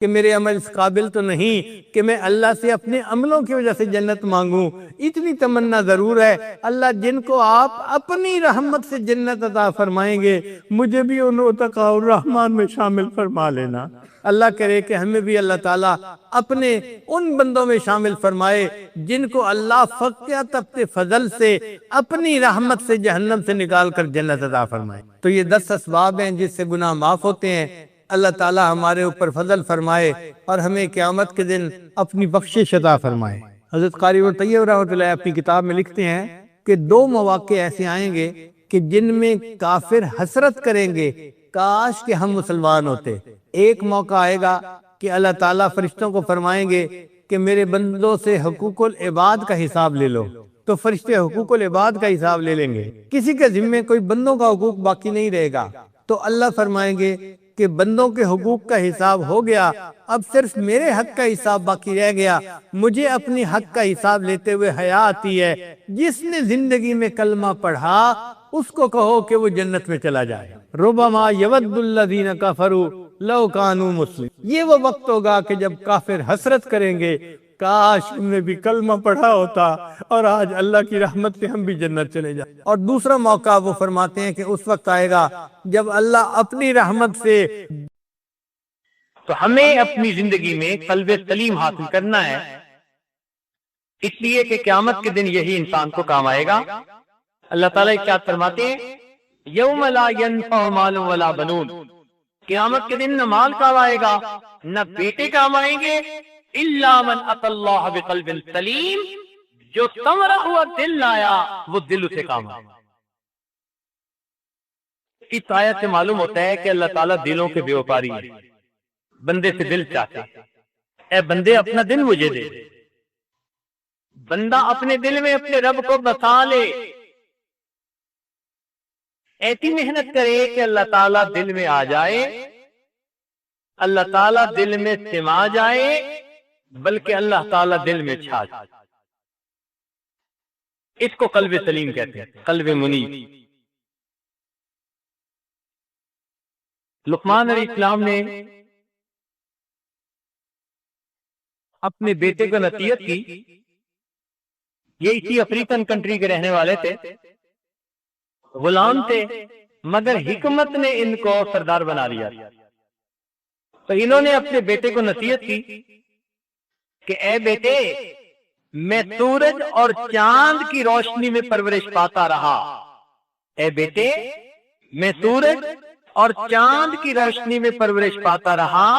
کہ میرے عمل اس قابل تو نہیں کہ میں اللہ سے اپنے عملوں کی وجہ سے جنت مانگوں. اتنی تمنا ضرور ہے. اللہ جن کو آپ اپنی رحمت سے جنت عطا فرمائیں گے مجھے بھی ان اتقاء الرحمن میں شامل فرما لینا. اللہ کرے کہ ہمیں بھی اللہ تعالیٰ اپنے ان بندوں میں شامل فرمائے جن کو اللہ فقہ تفت فضل سے اپنی رحمت سے جہنم سے نکال کر جنت عطا فرمائے. تو یہ 10 اسباب ہیں جس سے گناہ معاف ہوتے ہیں. اللہ تعالیٰ ہمارے اوپر فضل فرمائے اور ہمیں قیامت کے دن اپنی بخشش عطا فرمائے. حضرت قاری طیب رحمۃ اللہ اپنی کتاب میں لکھتے ہیں کہ 2 مواقع ایسے آئیں گے کہ جن میں کافر حسرت کریں گے کاش کہ ہم مسلمان ہوتے. ایک موقع آئے گا کہ اللہ تعالیٰ فرشتوں کو فرمائیں گے کہ میرے بندوں سے حقوق العباد کا حساب لے لو. تو فرشتے حقوق العباد کا حساب لے لیں گے. کسی کے ذمے کوئی بندوں کا حقوق باقی نہیں رہے گا. تو اللہ فرمائیں گے کہ بندوں کے حقوق کا حساب ہو گیا، اب صرف میرے حق کا حساب باقی رہ گیا. مجھے اپنی حق کا حساب لیتے ہوئے حیا آتی ہے. جس نے زندگی میں کلمہ پڑھا اس کو کہو کہ وہ جنت میں چلا جائے. ربما یود الذین کفروا لو کانوا مسلمین. یہ وہ وقت ہوگا کہ جب کافر حسرت کریں گے کاش ہم نے بھی کلمہ پڑھا ہوتا اور آج اللہ کی رحمت سے ہم بھی جنت چلے جائیں. اور دوسرا موقع وہ فرماتے ہیں کہ اس وقت آئے گا جب اللہ اپنی رحمت سے. تو ہمیں اپنی زندگی میں قلب سلیم حاصل کرنا ہے، اس لیے کہ قیامت کے دن یہی انسان کو کام آئے گا. اللہ تعالیٰ کیا فرماتے ہیں؟ یوم لا ینفع مال ولا بنون. قیامت کے دن نہ مال کام آئے گا نہ بیٹے کام آئیں گے، الا من اتى اللہ بقلب سلیم. جو سنورا ہوا دل لایا وہ دل اسے کام آئے. اس آیت سے معلوم ہوتا ہے کہ اللہ تعالیٰ دلوں کے بے وپاری ہے. بندے سے دل چاہتے، اے بندے اپنا دل مجھے دے. بندہ اپنے دل میں اپنے رب کو بسا لے، ایسی محنت کرے کہ اللہ تعالیٰ دل میں آ جائے، اللہ تعالیٰ دل میں سما جائے، بلکہ اللہ تعالیٰ دل میں چھا جائے. اس کو قلب سلیم کہتے ہیں، قلب منیب. لقمان علیہ السلام نے اپنے بیٹے کو نصیحت کی. یہ اسی افریقن کنٹری کے رہنے والے تھے، غلام تھے، مگر حکمت نے ان کو سردار بنا لیا. تو انہوں نے اپنے بیٹے کو نصیحت کی کہ اے بیٹے، میں سورج اور چاند کی روشنی میں پرورش پاتا رہا. اے بیٹے، میں سورج اور چاند کی روشنی میں پرورش پاتا رہا،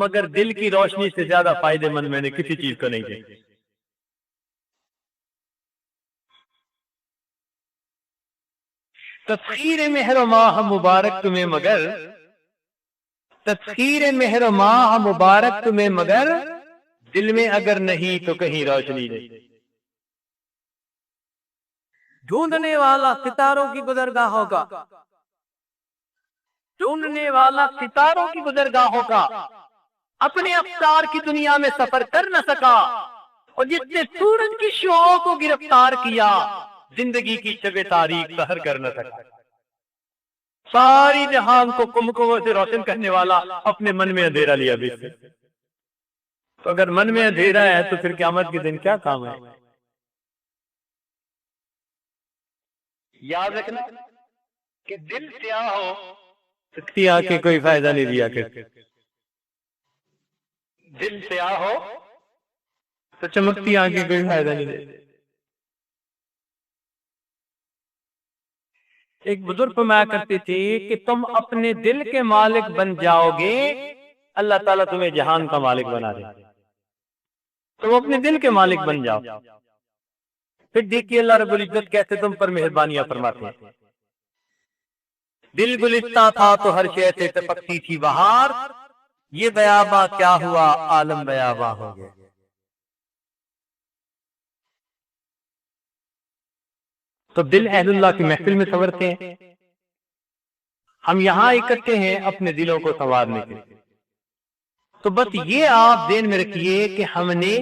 مگر دل کی روشنی سے زیادہ فائدے مند میں نے کسی چیز کو نہیں دیکھی. تسخیر مہر ماہ مبارک تمہیں مگر، تسخیر مہر ماہ مبارک تمہیں مگر، دل میں اگر نہیں تو کہیں روشنی نہیں. ڈھونڈنے والا ستاروں کی گزرگاہوں کا، ڈھونڈنے والا ستاروں کی گزرگاہوں کا اپنے افطار کی دنیا میں سفر کر نہ سکا، اور جس نے سورج کی شعاعوں کو گرفتار کیا زندگی کی شب تاریخ سحر کر نہ سکا. ساری جہان کو کمکموں سے روشن کرنے والا اپنے من میں اندھیرا لیا بھی. تو اگر من میں اندھیرا ہے تو پھر قیامت کے دن کیا کام ہے؟ یاد رکھنا کہ دل سیاہ ہو سکتی آنکھیں کوئی فائدہ نہیں دیا کرتی. دل سیاہ ہو تو چمکتی آنکھیں کوئی فائدہ نہیں دیتی. ایک بزرگ فرمایا کرتے تھے کہ تم اپنے دل کے مالک بن جاؤ گے، اللہ تعالیٰ تمہیں جہان کا مالک بنا دے. تم اپنے دل کے مالک بن جاؤ. پھر دیکھیے اللہ رب العزت کیسے تم پر مہربانیاں فرماتے ہیں. دل گلستہ تھا تو ہر شے سے ٹپکتی تھی بہار، یہ بیاباں کیا ہوا عالم بیاباں ہو گیا. تو دل اہل اللہ کی محفل میں سنورتے ہیں. ہم یہاں اکٹھے ہیں اپنے دلوں کو سنوارنے کے لیے. تو بس یہ آپ ذہن میں رکھیے کہ ہم نے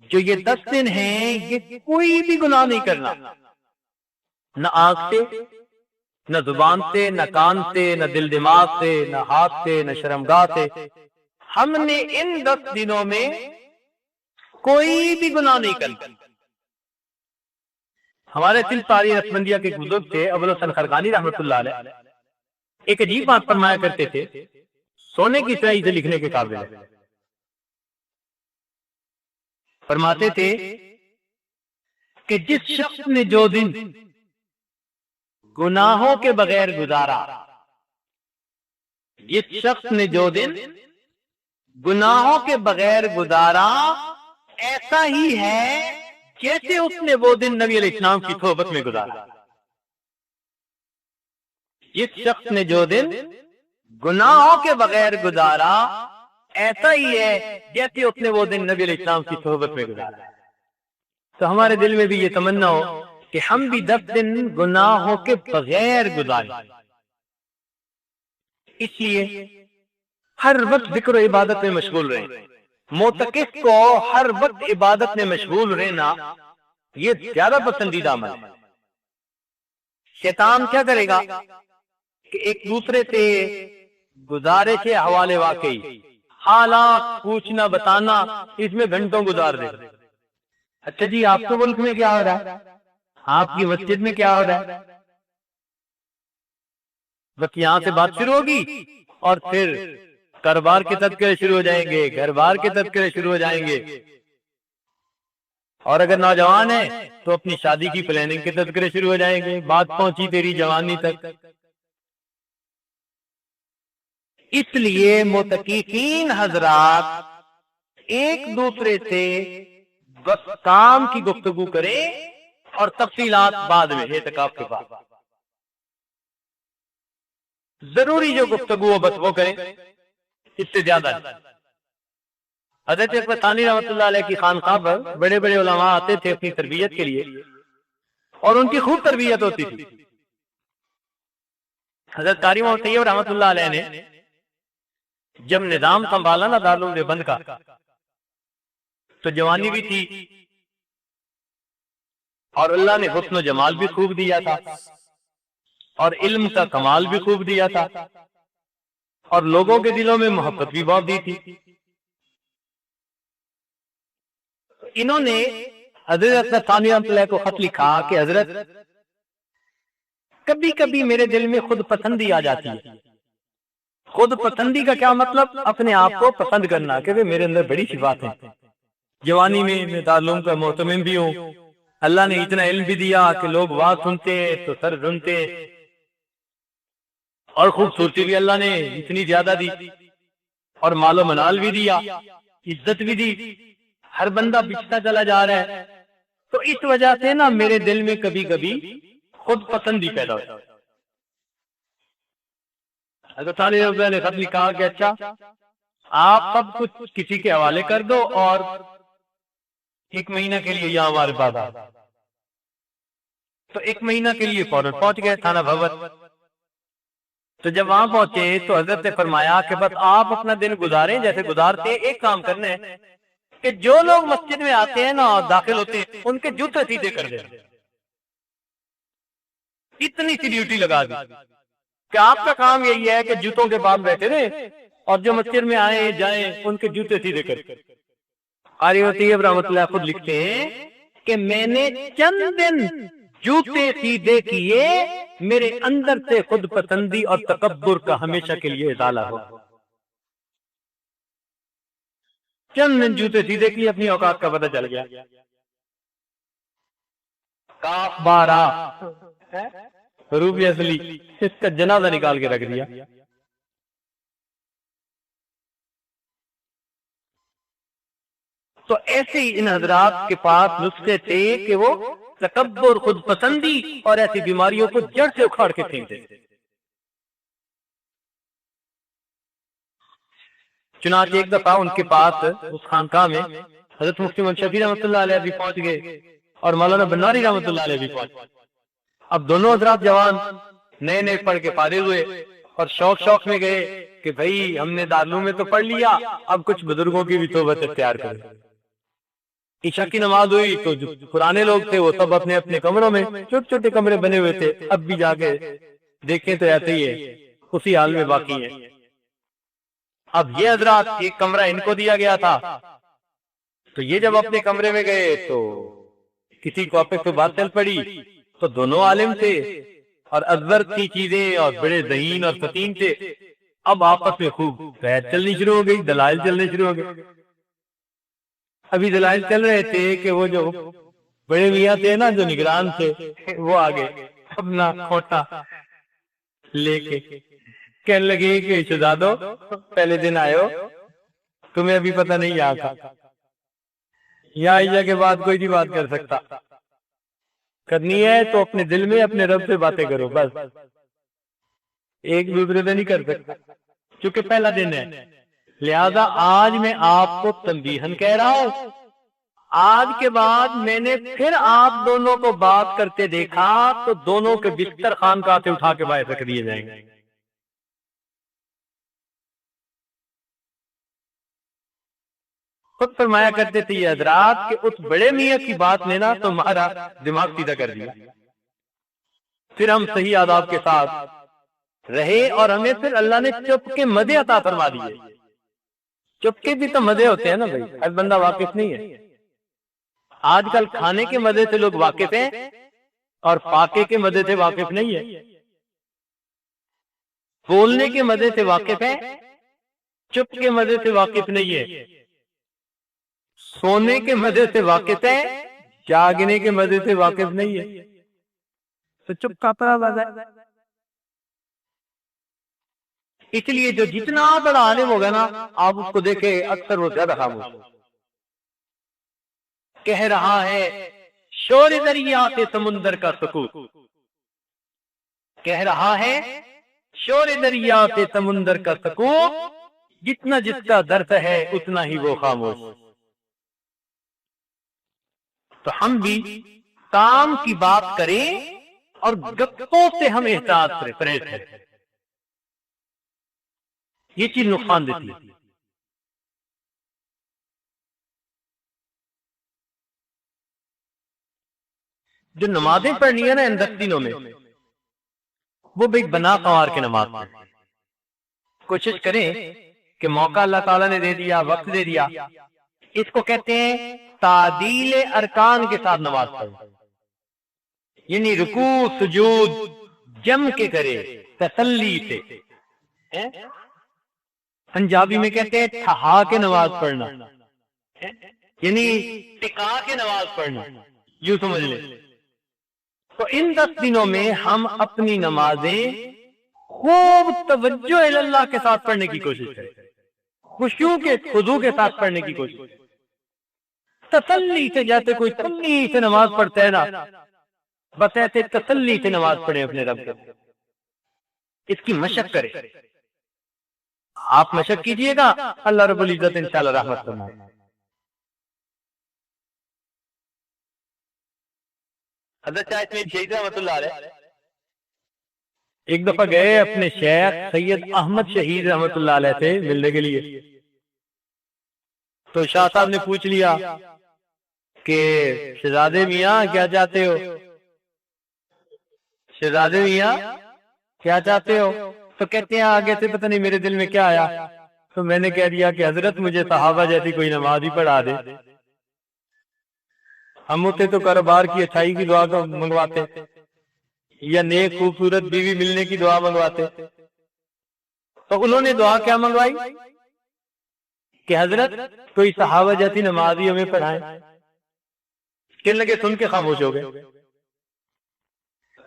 جو یہ 10 دن ہیں یہ کوئی بھی گناہ نہیں کرنا، نہ آنکھ سے، نہ زبان تھے، نہ کان تھے، نہ دل دماغ تھے، نہ ہاتھ تھے، نہ شرمگاہ تھے۔ ہم نے ان 10 دنوں میں کوئی بھی گناہ نہیں کیا۔ ہمارے تلپاری رسمندیہ کے بزرگ تھے ابوالحسن خرقانی رحمۃ اللہ علیہ، ایک عجیب بات فرمایا کرتے تھے، سونے کی سیاہی سے لکھنے کے قابل ہے۔ فرماتے تھے کہ جس شخص نے جو دن گناہوں کے بغیر گزارا، جس شخص نے جو دن گناہوں کے بغیر گزارا، ایسا ہی ہے جیسے اس نے وہ دن نبی علیہ السلام کی صحبت میں گزارا۔ جس شخص نے جو دن گناہوں کے بغیر گزارا، ایسا ہی ہے جیسے اس نے وہ دن نبی علیہ السلام کی صحبت میں گزارا۔ تو ہمارے دل میں بھی یہ تمنا ہو کہ ہم بھی 10 دن گناہوں کے بغیر گزاریں۔ اس لیے ہر وقت ذکر و عبادت میں مشغول رہیں۔ معتکف کو ہر وقت عبادت میں مشغول رہنا یہ زیادہ پسندیدہ عمل ہے۔ شیطان کیا کرے گا کہ ایک دوسرے سے گزارش حوالے واقعی، حالات پوچھنا بتانا، اس میں گھنٹوں گزار دے۔ اچھا جی، آپ کے ملک میں کیا ہو رہا ہے؟ آپ کی مسجد میں کیا ہو رہا ہے؟ بس یہاں سے بات شروع ہوگی اور پھر کاروبار کے تذکرے شروع ہو جائیں گے، گھر بار کے تذکرے شروع ہو جائیں گے، اور اگر نوجوان ہے تو اپنی شادی کی پلاننگ کے تذکرے شروع ہو جائیں گے، بات پہنچی تیری جوانی تک۔ اس لیے معتکفین حضرات ایک دوسرے سے بس کام کی گفتگو کریں اور تفصیلات بعد میں اعتکاف کے بعد۔ ضروری جو گفتگو ہو بس وہ کریں، اس سے زیادہ ہے۔ حضرت اکبر ثانی رحمۃ اللہ علیہ کی خانقاہ پر بڑے بڑے علماء آتے تھے اپنی تربیت کے لیے، اور ان کی خوب تربیت ہوتی تھی۔ حضرت قاری محمد طیب رحمۃ اللہ علیہ نے جب نظام سنبھالا نا دارالعلوم دیوبند کا، تو جوانی بھی تھی اور اللہ نے حسن و جمال بھی خوب دیا تھا، اور علم کا کمال بھی خوب دیا تھا، اور لوگوں کے دلوں میں محبت بھی بہت دی تھی۔ انہوں نے حضرت ثانی رحمۃ اللہ کو خط لکھا کہ حضرت کبھی کبھی میرے دل میں خود پسندی آ جاتی ہے۔ خود پسندی کا کیا مطلب؟ اپنے آپ کو پسند کرنا کہ میرے اندر بڑی صفات ہیں، جوانی میں دارالعلوم کا محتمم بھی ہوں، اللہ نے اتنا علم بھی دیا کہ لوگ بات سنتے تو سر سنتے، اور خوبصورتی بھی اللہ نے اتنی زیادہ دی، اور مال و منال بھی دیا، عزت بھی دی، ہر بندہ بچتا چلا جا رہا ہے۔ تو اس وجہ سے نا میرے دل میں کبھی کبھی خود پسندی پیدا ہوتی ہے۔ حضرت علی رضی اللہ عنہ نے خط لکھا کہ اچھا آپ سب کچھ کسی کے حوالے کر دو اور 1 مہینہ کے لیے یہاں ہمارے پاس آ۔ تو 1 مہینہ کے لیے فوراً پہنچ گئے تھانہ بھوت۔ تو جب وہاں پہنچے تو حضرت نے فرمایا کہ بس آپ اپنا دن گزاریں جیسے گزارتے، ایک کام کرنا ہے کہ جو لوگ مسجد میں آتے ہیں نا اور داخل ہوتے ہیں ان کے جوتے سیدھے کر دیں۔ اتنی سی ڈیوٹی لگا دی کہ آپ کا کام یہی ہے کہ جوتوں کے پاس بیٹھے رہے اور جو مسجد میں آئے جائیں ان کے جوتے سیدھے کر۔ قاری طیب رحمۃ اللہ خود لکھتے ہیں کہ میں نے چند دن جوتے سیدھے کیے، میرے اندر سے خود پسندی اور تکبر کا ہمیشہ کے لیے ازالہ ہو۔ چند دن جوتے سیدھے کیے، اپنی اوقات کا پتہ چل گیا۔ کاف بارہ حروف اصلی، اس کا جنازہ نکال کے رکھ دیا۔ تو ایسے ہی ان حضرات کے پاس نسخے تھے کہ وہ تکبر، خود پسندی اور ایسی بیماریوں کو جڑ سے اکھاڑ کے پھینک دیتے۔ چنانچہ ایک دفعہ ان کے پاس اس خانقاہ میں حضرت مفتی محمد شفیع رحمۃ اللہ علیہ بھی پہنچ گئے اور مولانا بناری رحمۃ اللہ علیہ بھی پہنچ گئے۔ اب دونوں حضرات جوان نئے نئے پڑھ کے فارغ ہوئے اور شوق میں گئے کہ بھئی ہم نے دارالعلوم میں تو پڑھ لیا، اب کچھ بزرگوں کی بھی صحبت اختیار کریں۔ عشاء کی نماز ہوئی تو جو پرانے لوگ تھے وہ سب اپنے اپنے کمروں میں، چھوٹے چھوٹے کمرے بنے ہوئے تھے، اب بھی جا کے دیکھیں تو ایسے ہی ہے، اسی حال میں باقی ہیں۔ اب یہ حضرات ایک کمرہ ان کو دیا گیا تھا، تو یہ جب اپنے کمرے میں گئے تو کسی کو آپس میں بات چل پڑی، تو دونوں عالم تھے اور ازور کی چیزیں اور بڑے ذہین اور فطین تھے۔ اب آپس میں خوب بحث چلنی شروع ہو گئی، دلائل چلنے شروع ہو گئے۔ ابھی دلائل چل رہے تھے کہ وہ جو بڑے میاں تھے نا، جو نگران تھے، وہ آگے اپنا کھوٹا لے کے کہنے لگے کہ شہزادو پہلے دن آئے ہو، تمہیں ابھی پتہ نہیں یہاں کا، یہاں عشاء کے بعد کوئی نہیں بات کر سکتا، کرنی ہے تو اپنے دل میں اپنے رب سے باتیں کرو، بس ایک دوسرے سے نہیں کر سکتا، چونکہ پہلا دن ہے۔ لہذا آج میں آپ کو تنبیہن کہہ رہا ہوں، آج کے بعد میں نے پھر آپ دونوں کو بات کرتے دیکھا تو دونوں کے بستر خانقاہ سے اٹھا کے باہر رکھ دیے جائیں گے۔ خود فرمایا کرتے تھے یہ حضرات کہ اس بڑے میاں کی بات نے نا تو ہمارا دماغ سیدھا کر دیا، پھر ہم صحیح آداب کے ساتھ رہے اور ہمیں پھر اللہ نے چپ کے مزے عطا فرما دیے۔ چپ کے بھی تو مزے ہوتے ہیں نا بھائی، ہر بندہ واقف نہیں ہے۔ آج کل کھانے کے مزے سے لوگ واقف ہیں اور پاکے کے مزے سے واقف نہیں ہے، بولنے کے مزے سے واقف ہے، چپ کے مزے سے واقف نہیں ہے، سونے کے مزے سے واقف ہے، جاگنے کے مزے سے واقف نہیں ہے، تو چپ کا پڑا وضع ہے۔ اس لیے جو جتنا بڑا عالم ہوگا نا، آپ اس کو دیکھیں اکثر وہ زیادہ خاموش کہہ رہا ہے شور دریات سمندر کا سکوت، کہہ رہا ہے شور دریات سمندر کا سکوت، جتنا جس کا درد ہے اتنا ہی وہ خاموش۔ تو ہم بھی کام کی بات کریں اور گپوں سے ہم احتیاط کریں، پرہیز کریں، یہ چیز نقصان دیتی ہے۔ جو نمازیں پڑھنی ہے نا ان 10 دنوں میں، وہ بھی بنا قوار کے نماز پڑھیں، کوشش کریں کہ موقع اللہ تعالیٰ نے دے دیا، وقت دے دیا، اس کو کہتے ہیں تعدیل ارکان کے ساتھ نماز پڑھیں، یعنی رکوع سجود جم کے کرے، تسلی سے۔ پنجابی میں کہتے ہیں ٹھہا کے نماز پڑھنا، یعنی ٹکا کے نماز پڑھنا، یوں سمجھ لیں۔ تو ان 10 دنوں میں ہم اپنی نمازیں خوب توجہ اللہ کے ساتھ پڑھنے کی کوشش کریں، خشوع کے خضوع کے ساتھ پڑھنے کی کوشش کریں، تسلی سے، جیسے کوئی تسلی سے نماز پڑھتا ہے نا، بس ایسے تسلی سے نماز پڑھیں اپنے رب کے، اس کی مشق کریں۔ آپ مشق کیجئے گا، اللہ رب العزت انشاءاللہ رحمت فرمائے۔ حضرت شاہ اسماعیل شہید رحمت اللہ علیہ ایک دفعہ گئے اپنے شیخ سید احمد شہید رحمت اللہ علیہ سے ملنے کے لیے، تو شاہ صاحب نے پوچھ لیا کہ شہزادے میاں کیا چاہتے ہو، شہزادے میاں کیا چاہتے ہو؟ تو کہتے ہیں آگے سے پتہ نہیں میرے دل میں کیا آیا، تو میں نے کہہ دیا کہ حضرت مجھے صحابہ جیسی کوئی نماز ہی پڑھا دے، ہم ہوتے تو کاروبار کی اچھائی کی دعا کو منگواتے، یا نیک خوبصورت بیوی ملنے کی دعا منگواتے، تو انہوں نے دعا کیا منگوائی کہ حضرت کوئی صحابہ جیسی نماز ہی ہمیں پڑھائیں۔ کہنے لگے، سن کے خاموش ہو گئے۔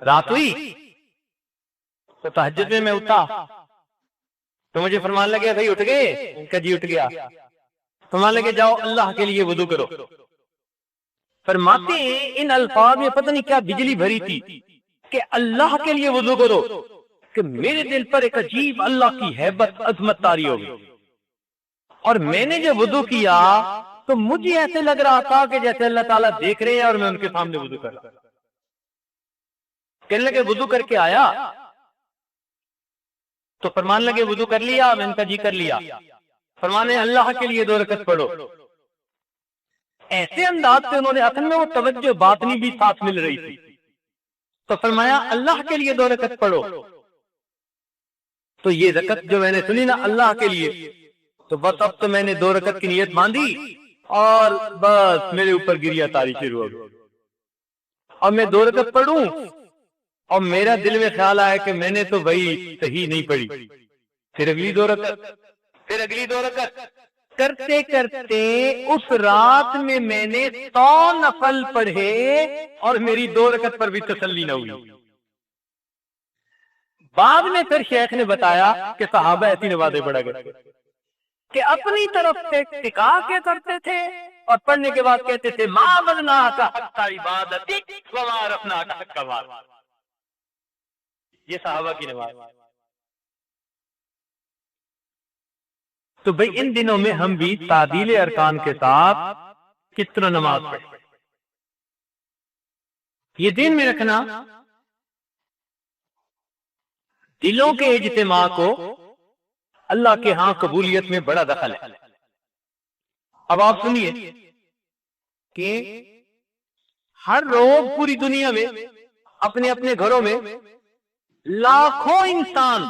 رات ہوئی تو تہجد میں اٹھا تو مجھے فرمان لگے بھائی اٹھ گئے؟ کہ جی اٹھ گیا۔ فرمان لگے جاؤ اللہ کے لیے وضو کرو۔ فرماتے ہیں ان الفاظ میں پتہ نہیں کیا بجلی بھری تھی کہ اللہ کے لیے وضو کرو، کہ میرے دل پر ایک عجیب اللہ کی ہیبت عظمت طاری ہو گئی، اور میں نے جب وضو کیا تو مجھے ایسے لگ رہا تھا کہ جیسے اللہ تعالیٰ دیکھ رہے ہیں اور میں ان کے سامنے وضو کر رہا۔ کہنے لگے وضو کر کے آیا؟ تو فرمان لگے وضو کر لیا؟ میں نے کہا جی کر لیا۔ فرمانے اللہ کے لیے 2 رکعت پڑھو۔ ایسے انداز سے انہوں نے، اصل میں وہ توجہ باطنی بھی ساتھ مل رہی تھی، تو فرمایا اللہ کے لیے 2 رکعت پڑھو۔ تو یہ رکعت جو میں نے سنی نا اللہ کے لیے، تو بس اب تو میں نے 2 رکعت کی نیت باندھی اور بس میرے اوپر گریا تاری شروع ہو گئی۔ اور میں 2 رکعت پڑھوں اور میرا دل میں خیال آیا کہ میں نے تو بھائی صحیح نہیں پڑھی، پھر اگلی 2 رکعت، پھر اگلی 2 رکعت، کرتے کرتے اس رات میں میں نے 100 نفل پڑھے اور میری 2 رکعت پر بھی تسلی نہ ہوئی۔ بعد میں پھر شیخ نے بتایا کہ صحابہ ایسی نمازیں پڑھا کرتے کہ اپنی طرف سے ٹکا کے کرتے تھے اور پڑھنے کے بعد کہتے تھے ما بدنا کا حق عبادتی وما رفنا کا حق کمال۔ یہ صحابہ کی نماز۔ تو بھئی ان دنوں میں ہم بھی تعدیل ارکان کے ساتھ کس طرح نماز پڑھیں، یہ دین میں رکھنا۔ دلوں کے اجتماع کو اللہ کے ہاں قبولیت میں بڑا دخل ہے۔ اب آپ سنیے کہ ہر روز پوری دنیا میں اپنے اپنے گھروں میں لاکھوں انسان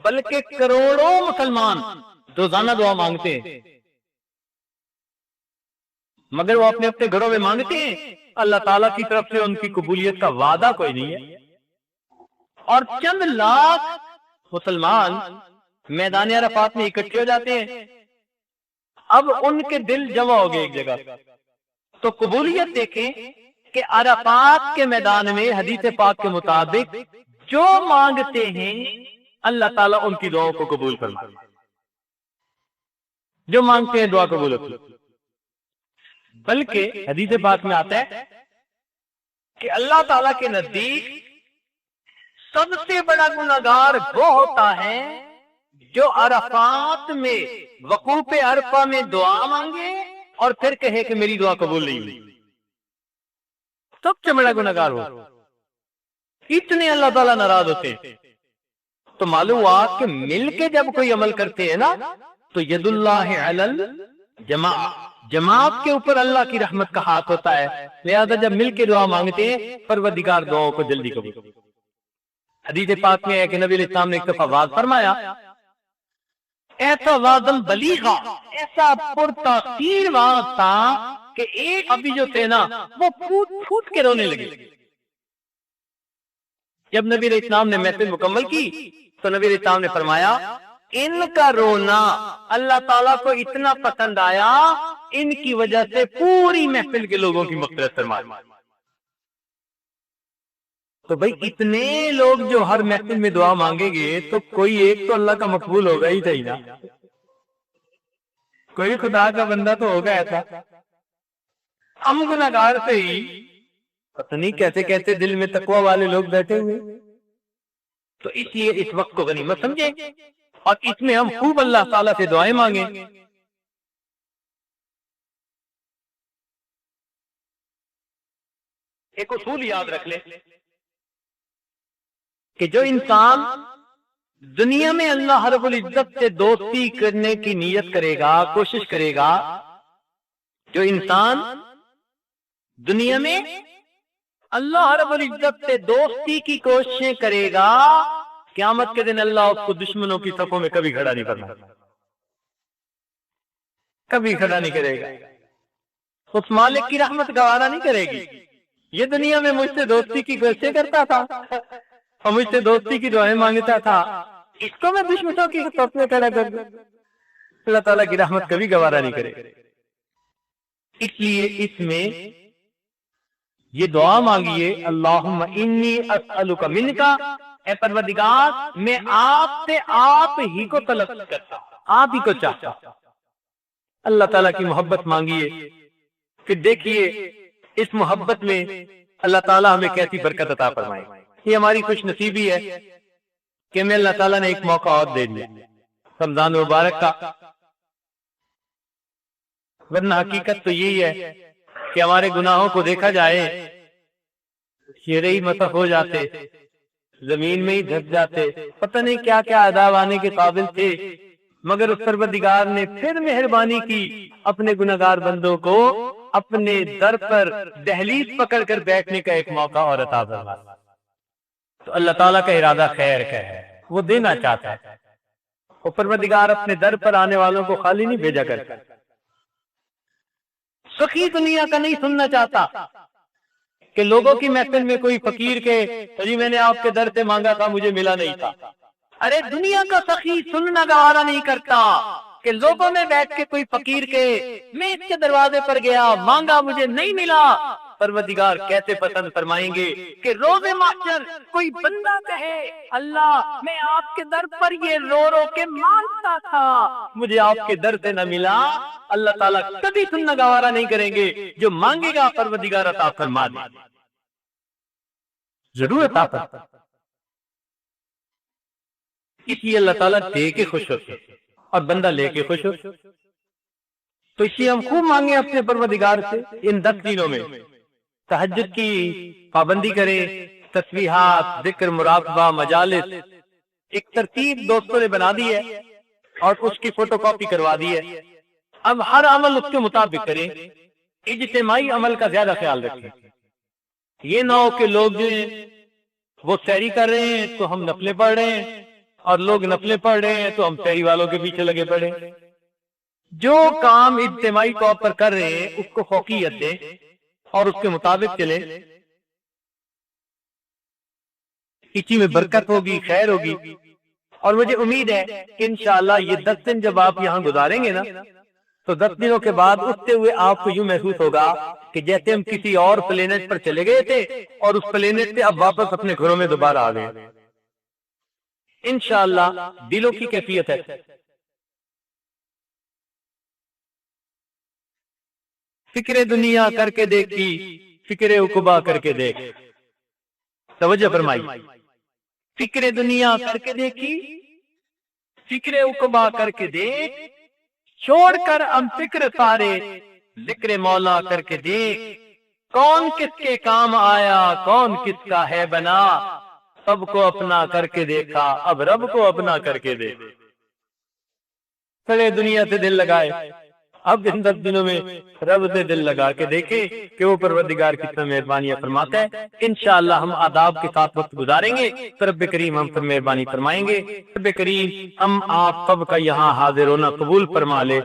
بلکہ کروڑوں مسلمان روزانہ دعا مانگتے ہیں، مگر وہ اپنے اپنے گھروں میں مانگتے ہیں، اللہ تعالیٰ کی طرف سے ان کی قبولیت کا وعدہ کوئی نہیں ہے۔ اور چند لاکھ مسلمان میدان عرفات میں اکٹھے ہو جاتے ہیں، اب ان کے دل جمع ہو گئے ایک جگہ، تو قبولیت دیکھیں کہ عرفات کے میدان میں حدیث پاک کے مطابق جو مانگتے ہیں اللہ تعالیٰ ان کی دعاؤں کو قبول فرماتا ہے، جو مانگتے ہیں دعا قبول ہوتی ہے۔ بلکہ حدیث پاک میں آتا ہے کہ اللہ تعالیٰ کے نزدیک سب سے بڑا گناہگار وہ ہوتا ہے جو عرفات میں وقوف عرفہ میں دعا مانگے اور پھر کہے کہ میری دعا قبول نہیں ہوئی، سب سے بڑا گناہگار ہو۔ اتنے اللہ تعالیٰ ناراض ہوتے ہیں۔ تو معلوم ہوا کہ مل کے جب کوئی عمل کرتے ہیں نا تو ید اللہ علی الجماع، جماعت کے اوپر اللہ کی رحمت کا ہاتھ ہوتا ہے، لہذا جب مل کے دعا مانگتے ہیں پروردگار دعاؤں کو جلدی قبول۔ حدیث پاک میں ہے کہ نبی علیہ السلام نے ایک دفعہ وعظ فرمایا، ایسا وعظ بلیغا، ایسا پرتاثیر وعظ تھا کہ ایک ابھی جو تھے نا وہ پھوٹ پھوٹ کے رونے لگے۔ جب نبی علیہ السلام نے محفل مکمل کی تو نبی علیہ السلام نے فرمایا ان کا رونا اللہ تعالیٰ کو اتنا پسند آیا، ان کی وجہ سے پوری محفل کے لوگوں کی مغفرت فرمائی۔ تو بھئی اتنے لوگ جو ہر محفل میں دعا مانگیں گے تو کوئی ایک تو اللہ کا مقبول ہوگا ہی صحیح نا، کوئی خدا کا بندہ تو ہوگا ایسا۔ ہم گناہگار سے ہی پتہ نہیں کیسے کیسے دل میں تقوی والے لوگ بیٹھے ہوئے، تو اس لیے اس وقت کو غنیمت سمجھیں اور اس میں ہم خوب اللہ تعالیٰ سے دعائیں مانگیں۔ ایک اصول یاد رکھ لیں کہ جو انسان دنیا میں اللہ رب العزت سے دوستی کرنے کی نیت کرے گا، کوشش کرے گا، جو انسان دنیا میں اللہ رب العزت سے دوستی کی کوششیں کرے گا، قیامت کے دن اللہ اس کو دشمنوں کی صفوں میں کبھی کھڑا نہیں کرنا، کبھی کھڑا نہیں کرے گا، اس مالک کی رحمت گوارا نہیں کرے گی۔ یہ دنیا میں مجھ سے دوستی کی کوششیں کرتا تھا اور مجھ سے دوستی کی دعائیں مانگتا تھا، اس کو میں دشمنوں کی صف میں کھڑا کر دوں، اللہ تعالیٰ کی رحمت کبھی گوارا نہیں کرے گا۔ اس لیے اس میں یہ دعا مانگیے، اللہم انی اسألک منکا، اے پروردگار میں آپ سے آپ ہی کو طلب کرتا ہوں، آپ ہی کو چاہتا ہوں۔ اللہ تعالیٰ کی محبت مانگیے، پھر دیکھیے اس محبت میں اللہ تعالیٰ ہمیں کیسی برکت عطا فرمائے۔ یہ ہماری خوش نصیبی ہے کہ ہمیں اللہ تعالیٰ نے ایک موقع اور دے دیا رمضان مبارک کا، ورنہ حقیقت تو یہی ہے کہ ہمارے گناہوں کو دیکھا جائے شیرے ہی مسخ ہو جاتے، زمین میں ہی دھس جاتے، پتہ نہیں کیا کیا عذاب آنے کے قابل تھے، مگر اس پروردگار نے پھر مہربانی کی، اپنے گناہگار بندوں کو اپنے در پر دہلیز پکڑ کر بیٹھنے کا ایک موقع اور عطا فرمایا۔ تو اللہ تعالیٰ کا ارادہ خیر کا ہے، وہ دینا چاہتا ہے۔ اور پروردگار اپنے در پر آنے والوں کو خالی نہیں بھیجا کرتا۔ سخی دنیا کا نہیں سننا چاہتا کہ لوگوں کی محفل میں کوئی فقیر کے تو جی میں نے آپ کے در سے مانگا تھا مجھے ملا نہیں تھا۔ ارے دنیا کا سخی سننا گوارا نہیں کرتا کہ لوگوں میں بیٹھ کے کوئی فقیر کے میں اس کے دروازے پر گیا مانگا مجھے نہیں ملا۔ پروردگار کیسے پسند فرمائیں گے کہ روز محشر کوئی بندہ کہے اللہ میں آپ کے در پر یہ رو رو کے مانگتا تھا مجھے آپ کے در سے نہ ملا۔ اللہ تعالیٰ کبھی سننا گوارا نہیں کریں گے، جو مانگے گا پروردگار عطا فرما دے، ضرور عطا فرما۔ اس لیے اللہ تعالیٰ دے کے خوش ہوتے اور بندہ لے کے خوش ہوتے، تو اس لیے ہم خوب مانگیں اپنے پروردگار سے ان 10 دنوں میں۔ تہجد کی پابندی کرے، تسبیحات، ذکر، مراقبہ، مجالس، ایک ترتیب دوستوں نے بنا دی ہے اور اس کی فوٹو کاپی کروا دی ہے۔ اب ہر عمل اس کے مطابق کریں، اجتماعی عمل کا زیادہ خیال رکھیں۔ یہ نہ ہو کہ لوگ جو ہیں وہ سحری کر رہے ہیں تو ہم نفلیں پڑھ رہے ہیں، اور لوگ نفلیں پڑھ رہے ہیں تو ہم سحری والوں کے پیچھے لگے پڑے۔ جو کام اجتماعی طور پر کر رہے ہیں اس کو فوقیت دیں اور اس کے مطابق چلے، اسی میں برکت ہوگی، خیر ہوگی۔ اور مجھے امید ہے کہ انشاءاللہ یہ 10 دن جب آپ یہاں گزاریں گے نا تو 10 دنوں کے بعد اٹھتے ہوئے آپ کو یوں محسوس ہوگا کہ جیسے ہم کسی اور پلینٹ پر چلے گئے تھے اور اس پلینٹ سے اب واپس اپنے گھروں میں دوبارہ آ گئے۔ انشاءاللہ دلوں کی کیفیت ہے۔ فکر دنیا کر کے دیکھی، فکر عقبہ کر کے دیکھ، توجہ فرمائی۔ فکر دنیا کر کے دیکھی، فکر عقبہ کر کے دیکھ، چھوڑ کر ہم فکر سارے، ذکر مولا کر کے دیکھ، کون کس کے کام آیا، کون کس کا ہے بنا، سب کو اپنا کر کے دیکھا، اب رب کو اپنا کر کے دیکھ۔ پہلے دنیا سے دل لگائے، اب ان 10 دنوں میں رب سے دل لگا کے دیکھیں کہ وہ پروردگار کتنا مہربانیاں فرماتا ہے۔ انشاءاللہ ہم آداب کے ساتھ وقت گزاریں گے تو رب کریم ہم پر مہربانی فرمائیں گے۔ رب کریم ہم آپ سب کا یہاں حاضر ہونا قبول فرما لے۔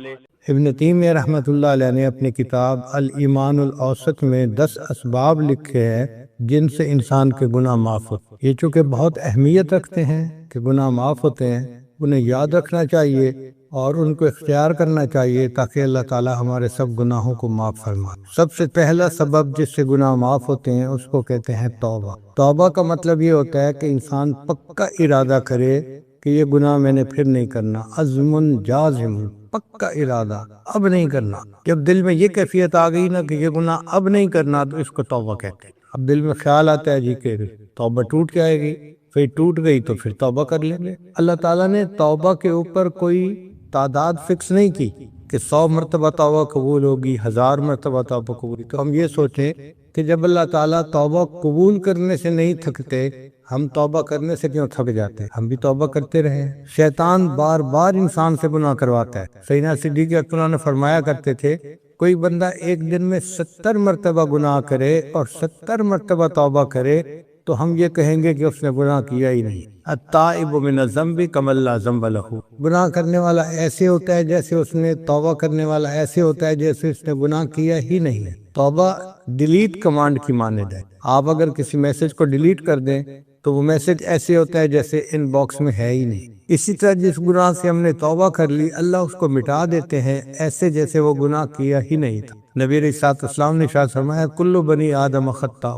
ابن تیمیہ رحمۃ اللہ علیہ نے اپنی کتاب الایمان الاوسط میں 10 اسباب لکھے ہیں جن سے انسان کے گناہ معاف ہوتے ہیں۔ یہ چونکہ بہت اہمیت رکھتے ہیں کہ گناہ معاف ہوتے ہیں، انہیں یاد رکھنا چاہیے اور ان کو اختیار کرنا چاہیے تاکہ اللہ تعالی ہمارے سب گناہوں کو معاف فرمائے۔ سب سے پہلا سبب جس سے گناہ معاف ہوتے ہیں اس کو کہتے ہیں توبہ۔ توبہ کا مطلب یہ ہوتا ہے کہ انسان پکا ارادہ کرے کہ یہ گناہ میں نے پھر نہیں کرنا، عزم جازم، پکا ارادہ، اب نہیں کرنا۔ جب دل میں یہ کیفیت آ گئی نا کہ یہ گناہ اب نہیں کرنا تو اس کو توبہ کہتے ہیں۔ اب دل میں خیال آتا ہے جی کہ توبہ ٹوٹ جائے گی، پھر ٹوٹ گئی تو پھر توبہ کر لیں گے۔ اللہ تعالیٰ نے توبہ کے اوپر کوئی تعداد فکس نہیں کی کہ 100 مرتبہ توبہ قبول ہوگی، 1000 مرتبہ توبہ قبول ہوگی۔ تو ہم یہ سوچیں کہ جب اللہ تعالیٰ توبہ قبول کرنے سے نہیں تھکتے، ہم توبہ کرنے سے کیوں تھک جاتے ہیں؟ ہم بھی توبہ کرتے رہیں۔ شیطان بار بار انسان سے گناہ کرواتا ہے۔ سیدنا صدیق اکبر نے فرمایا کرتے تھے کوئی بندہ ایک دن میں 70 مرتبہ گناہ کرے اور 70 مرتبہ توبہ کرے تو ہم یہ کہیں گے کہ اس نے گناہ کیا ہی نہیں۔ التائب من الذنب کمن لا ذنب لہ، گناہ کرنے والا ایسے ہوتا ہے جیسے اس نے، توبہ کرنے والا ایسے ہوتا ہے جیسے اس نے گناہ کیا ہی نہیں ہے۔ توبہ ڈیلیٹ کمانڈ کی مانند ہے۔ آپ اگر کسی میسج کو ڈیلیٹ کر دیں تو وہ میسج ایسے ہوتا ہے جیسے ان باکس میں ہے ہی نہیں۔ اسی طرح جس گناہ سے ہم نے توبہ کر لی اللہ اس کو مٹا دیتے ہیں ایسے جیسے وہ گناہ کیا ہی نہیں تھا۔ نبی علیہ الصلوۃ والسلام نے ارشاد فرمایا کل بنی آدم خطاء،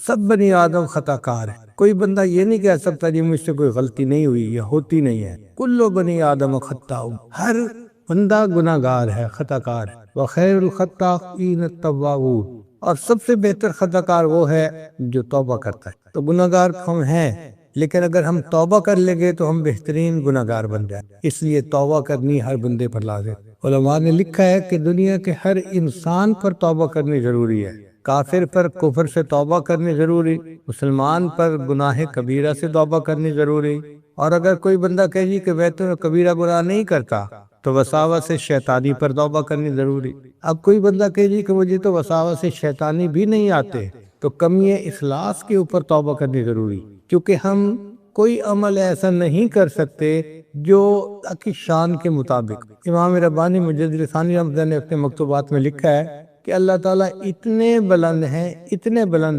سب بنی آدم خطا کار ہے۔ کوئی بندہ یہ نہیں کہہ سکتا جی مجھ سے کوئی غلطی نہیں ہوئی یا ہوتی نہیں ہے۔ کل بنی آدم خطاء، ہر بندہ گناہ گار ہے، خطا کار ہے۔ وخیر الخطاءین التوابون، اور سب سے بہتر خطا کار وہ ہے جو توبہ کرتا ہے۔ تو گناہ گار ہم ہیں، لیکن اگر ہم توبہ کر لیں گے تو ہم بہترین گناہ گار بن جائیں۔ اس لیے توبہ کرنی ہر بندے پر لازم۔ علماء نے لکھا ہے کہ دنیا کے ہر انسان پر توبہ کرنی ضروری ہے۔ کافر پر کفر سے توبہ کرنی ضروری، مسلمان پر گناہ کبیرہ سے توبہ کرنی ضروری، اور اگر کوئی بندہ کہے جی کہ میں تو کبیرہ گناہ نہیں کرتا تو وساوس شیطانی پر توبہ کرنی ضروری۔ اب کوئی بندہ کہے جی کہ مجھے تو وساوس شیطانی بھی نہیں آتے تو کمی اخلاص کے اوپر توبہ کرنی ضروری، کیونکہ ہم کوئی عمل ایسا نہیں کر سکتے جو اللہ کی شان کے مطابق۔ امام ربانی مجدد ثانی رحمۃ اللہ نے اپنے مکتوبات میں لکھا ہے کہ اللہ تعالیٰ اتنے بلند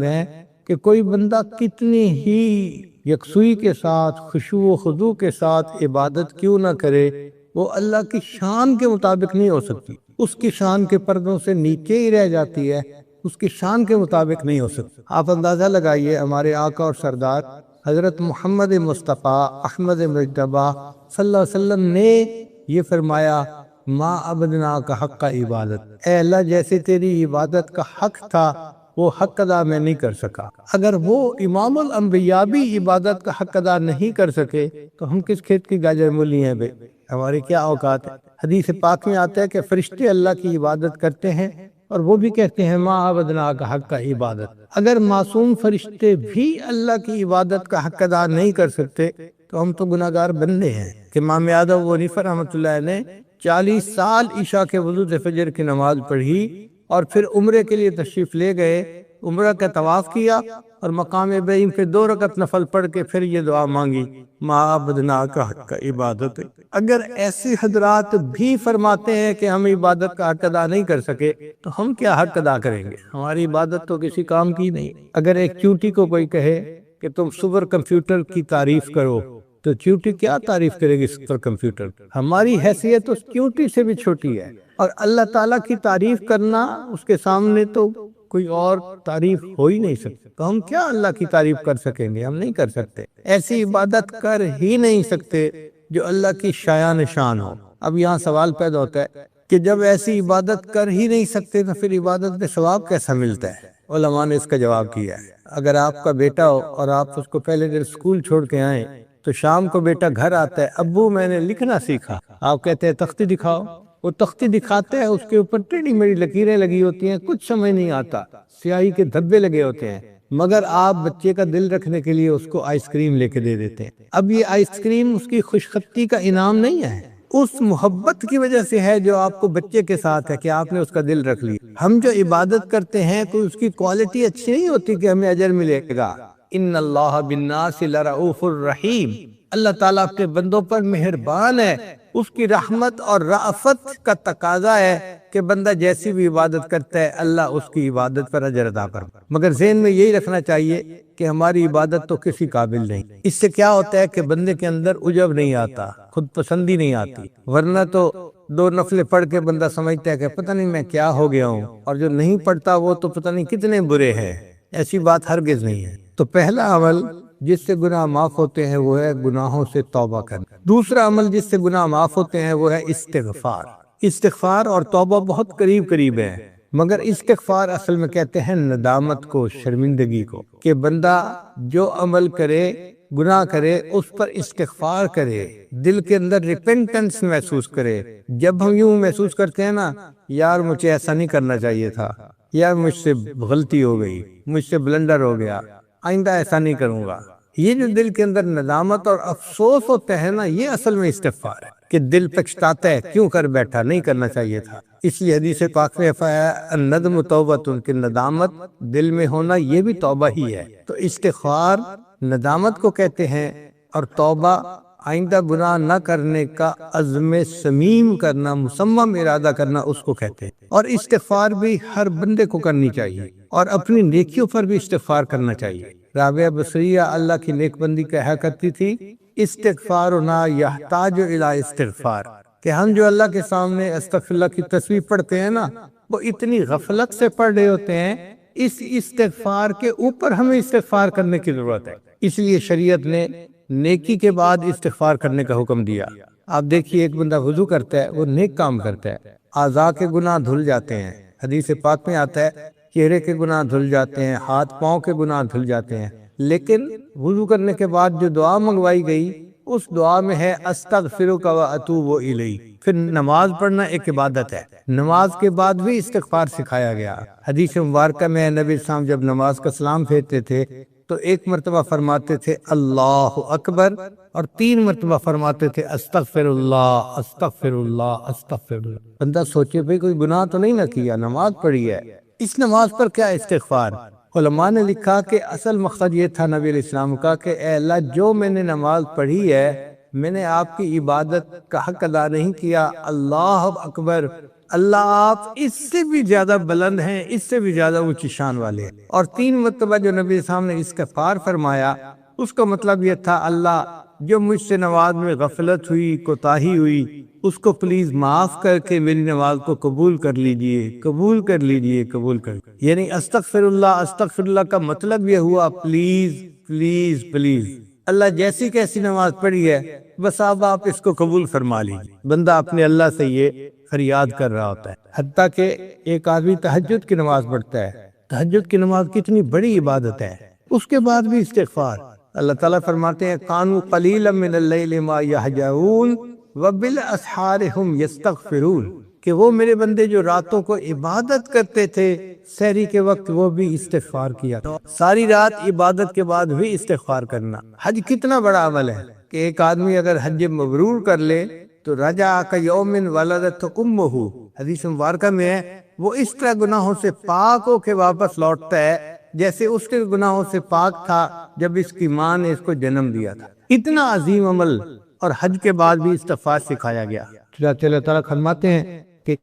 ہیں کہ کوئی بندہ کتنی ہی یکسوئی کے ساتھ، خشوع و خضوع کے ساتھ عبادت کیوں نہ کرے، وہ اللہ کی شان کے مطابق نہیں ہو سکتی، اس کی شان کے پردوں سے نیچے ہی رہ جاتی ہے، اس کی شان کے مطابق نہیں ہو سکتی۔ آپ اندازہ لگائیے، ہمارے آقا اور سردار حضرت محمد مصطفیٰ احمد مجتبیٰ صلی اللہ علیہ وسلم نے یہ فرمایا، ما عبدنا کا حق کا عبادت، اے اللہ جیسے تیری عبادت کا حق تھا وہ حق ادا میں نہیں کر سکا۔ اگر وہ امام الانبیاء بھی عبادت کا حق ادا نہیں کر سکے تو ہم کس کھیت کی گاجر مولی ہیں بے، ہماری کیا اوقات ہے۔ حدیث پاک میں آتا ہے کہ فرشتے اللہ کی عبادت کرتے ہیں اور وہ بھی کہتے ہیں ما عبدنا کا حق کا عبادت۔ اگر معصوم فرشتے بھی اللہ کی عبادت کا حق ادا نہیں کر سکتے تو ہم تو گناہگار بندے ہیں۔ کہ امام اعظم حنیفہ رحمۃ اللہ نے 40 سال عشاء کے وضو سے فجر کی نماز پڑھی اور پھر عمرے کے لیے تشریف لے گئے، عمرہ کا طواف کیا اور مقام ابراہیم پہ 2 رکعت نفل پڑھ کے پھر یہ دعا مانگی، ما عبدنا کا حق کا عبادت۔ اگر ایسے حضرات بھی فرماتے ہیں کہ ہم عبادت کا حق ادا نہیں کر سکے تو ہم کیا حق ادا کریں گے؟ ہماری عبادت تو کسی کام کی نہیں۔ اگر ایک چیونٹی کو کوئی کہے کہ تم سپر کمپیوٹر کی تعریف کرو تو چیونٹی کیا تعریف کرے گی سپر کمپیوٹر؟ ہماری حیثیت اس چیونٹی سے بھی چھوٹی ہے، اور اللہ تعالیٰ کی تعریف کرنا اس کے سامنے تو کوئی اور تعریف ہو ہی نہیں سکتی، تو ہم کیا اللہ کی تعریف کر سکیں گے؟ ہم نہیں کر سکتے، ایسی عبادت کر ہی نہیں سکتے جو اللہ کی شایان شان ہو۔ اب یہاں سوال پیدا ہوتا ہے کہ جب ایسی عبادت کر ہی نہیں سکتے تو پھر عبادت میں ثواب کیسا ملتا ہے؟ علماء نے اس کا جواب کیا ہے، اگر آپ کا بیٹا ہو اور آپ اس کو پہلے دن اسکول چھوڑ کے آئیں تو شام کو بیٹا گھر آتا ہے، ابو میں نے لکھنا سیکھا، آپ کہتے ہیں تختی دکھاؤ، وہ تختی دکھاتے ہیں، اس کے اوپر ٹیڑھی میڑھی لکیریں لگی ہوتی ہیں، کچھ سمجھ نہیں آتا، سیاہی کے دھبے لگے ہوتے ہیں، مگر آپ بچے کا دل رکھنے کے لیے اس کو آئس کریم لے کے دے دیتے ہیں۔ اب یہ آئس کریم اس کی خوش خطی کا انعام نہیں ہے، اس محبت کی وجہ سے ہے جو آپ کو بچے کے ساتھ ہے کہ آپ نے اس کا دل رکھ لی۔ ہم جو عبادت کرتے ہیں کوئی اس کی کوالٹی اچھی نہیں ہوتی کہ ہمیں اجر ملے گا۔ ان اللہ بالناس لرؤوف الرحیم، اللہ تعالیٰ اپنے بندوں پر مہربان ہے، اس کی رحمت اور رأفت کا تقاضا ہے کہ بندہ جیسی بھی عبادت کرتا ہے اللہ اس کی عبادت پر اجر عطا کرتا ہے۔ مگر ذہن میں یہی رکھنا چاہیے کہ ہماری عبادت تو کسی قابل نہیں۔ اس سے کیا ہوتا ہے کہ بندے کے اندر عجب نہیں آتا، خود پسندی نہیں آتی، ورنہ تو 2 نفلیں پڑھ کے بندہ سمجھتا ہے کہ پتہ نہیں میں کیا ہو گیا ہوں، اور جو نہیں پڑھتا وہ تو پتہ نہیں کتنے برے ہیں۔ ایسی بات ہرگز نہیں ہے۔ تو پہلا عمل جس سے گناہ معاف ہوتے ہیں وہ ہے گناہوں سے توبہ کرنا۔ دوسرا عمل جس سے گناہ معاف ہوتے ہیں وہ ہے استغفار۔ استغفار اور توبہ بہت قریب ہیں، مگر استغفار اصل میں کہتے ہیں ندامت کو، شرمندگی کو، کہ بندہ جو عمل کرے، گناہ کرے، اس پر استغفار کرے، دل کے اندر ریپینٹنس محسوس کرے۔ جب ہم یوں محسوس کرتے ہیں نا، یار مجھے ایسا نہیں کرنا چاہیے تھا، یار مجھ سے غلطی ہو گئی، مجھ سے بلنڈر ہو گیا، آئندہ ایسا نہیں کروں گا، یہ جو دل کے اندر ندامت اور افسوس ہوتا ہے نا، یہ اصل میں استغفار ہے کہ دل پچھتاتا ہے کیوں کر بیٹھا، نہیں کرنا چاہیے تھا۔ اس لیے حدیث پاک میں فرمایا الندم توبۃ، کہ ندامت دل میں ہونا یہ بھی توبہ ہی ہے۔ تو استغفار ندامت کو کہتے ہیں، اور توبہ آئندہ گناہ نہ کرنے کا عزم صمیم کرنا، مصمم ارادہ کرنا، اس کو کہتے ہیں۔ اور استغفار بھی ہر بندے کو کرنی چاہیے، اور اپنی نیکیوں پر بھی استغفار کرنا چاہیے۔ رابعہ بصریہ اللہ کی نیک بندی کہا کرتی تھی، استغفارنا یحتاج الی استغفار، کہ ہم جو اللہ کے سامنے استغفر اللہ کی تسبیح پڑھتے ہیں نا، وہ اتنی غفلت سے پڑھ رہے ہوتے ہیں، اس استغفار کے اوپر ہمیں استغفار کرنے کی ضرورت ہے۔ اس لیے شریعت نے نیکی کے بعد استغفار کرنے کا حکم دیا۔ آپ دیکھیے ایک بندہ وضو کرتا ہے، وہ نیک کام کرتا ہے، اعضاء کے گناہ دھل جاتے ہیں۔ حدیث پاک میں آتا ہے چہرے کے گناہ دھل جاتے ہیں، ہاتھ پاؤں کے گناہ دھل جاتے ہیں، لیکن وضو کرنے کے بعد جو دعا منگوائی گئی اس دعا میں ہے استغفرک و اتوب الیک۔ پھر نماز پڑھنا ایک عبادت ہے، نماز کے بعد بھی استغفار سکھایا گیا۔ حدیث مبارکہ میں نبی اسلام جب نماز کا سلام پھیرتے تھے تو 1 مرتبہ فرماتے تھے اللہ اکبر، اور 3 مرتبہ فرماتے تھے استغفر اللہ استغفر اللہ استغفر اللہ۔ بندہ سوچے بھئی کوئی گناہ تو نہیں نہ کیا، نماز پڑھی ہے، اس نماز پر کیا استغفار؟ علماء نے لکھا کہ اصل مقصد یہ تھا نبی علیہ السلام کا کہ اے اللہ جو میں نے نماز پڑھی ہے میں نے آپ کی عبادت کا حق ادا نہیں کیا، اللہ اکبر، اللہ آپ اس سے بھی زیادہ بلند ہیں، اس سے بھی زیادہ اونچی شان والے ہیں۔ اور 3 مرتبہ جو نبی صاحب نے استغفار فرمایا، اس کا مطلب یہ تھا اللہ جو مجھ سے نماز میں غفلت ہوئی، کوتاہی ہوئی، اس کو پلیز معاف کر کے میری نماز کو قبول کر لیجئے، قبول کر لیجئے، قبول کر لیجئے۔ یعنی استغفر اللہ کا مطلب یہ ہوا پلیز پلیز پلیز، اللہ جیسی کیسی نماز پڑھی ہے بس آپ اس کو قبول فرما لیجئے۔ بندہ اپنے اللہ سے یہ فریاد کر رہا ہوتا ہے۔ حتیٰ کہ ایک آدمی تہجد کی نماز پڑھتا ہے، تہجد کی نماز کتنی بڑی عبادت ہے، اس کے بعد بھی استغفار۔ اللہ تعالیٰ فرماتے ہیں کانوا قلیلا من اللیل ما یہجعون وبالاسحار ہم یستغفرون، کہ وہ میرے بندے جو راتوں کو عبادت کرتے تھے، سحری کے وقت وہ بھی استغفار کیا، ساری رات عبادت کے بعد بھی استغفار کرنا۔ حج کتنا بڑا عمل ہے کہ ایک آدمی اگر حج مبرور کر لے تو رجع کیوم ولدت امہ، حدیث مبارکہ میں ہے وہ اس طرح گناہوں سے پاک ہو کے واپس لوٹتا ہے جیسے اس کے گناہوں سے پاک تھا جب اس کی ماں نے اس کو جنم دیا تھا۔ اتنا عظیم عمل، اور حج کے بعد بھی استغفار سکھایا گیا۔ چنانچہ اللہ تعالیٰ فرماتے ہیں کہ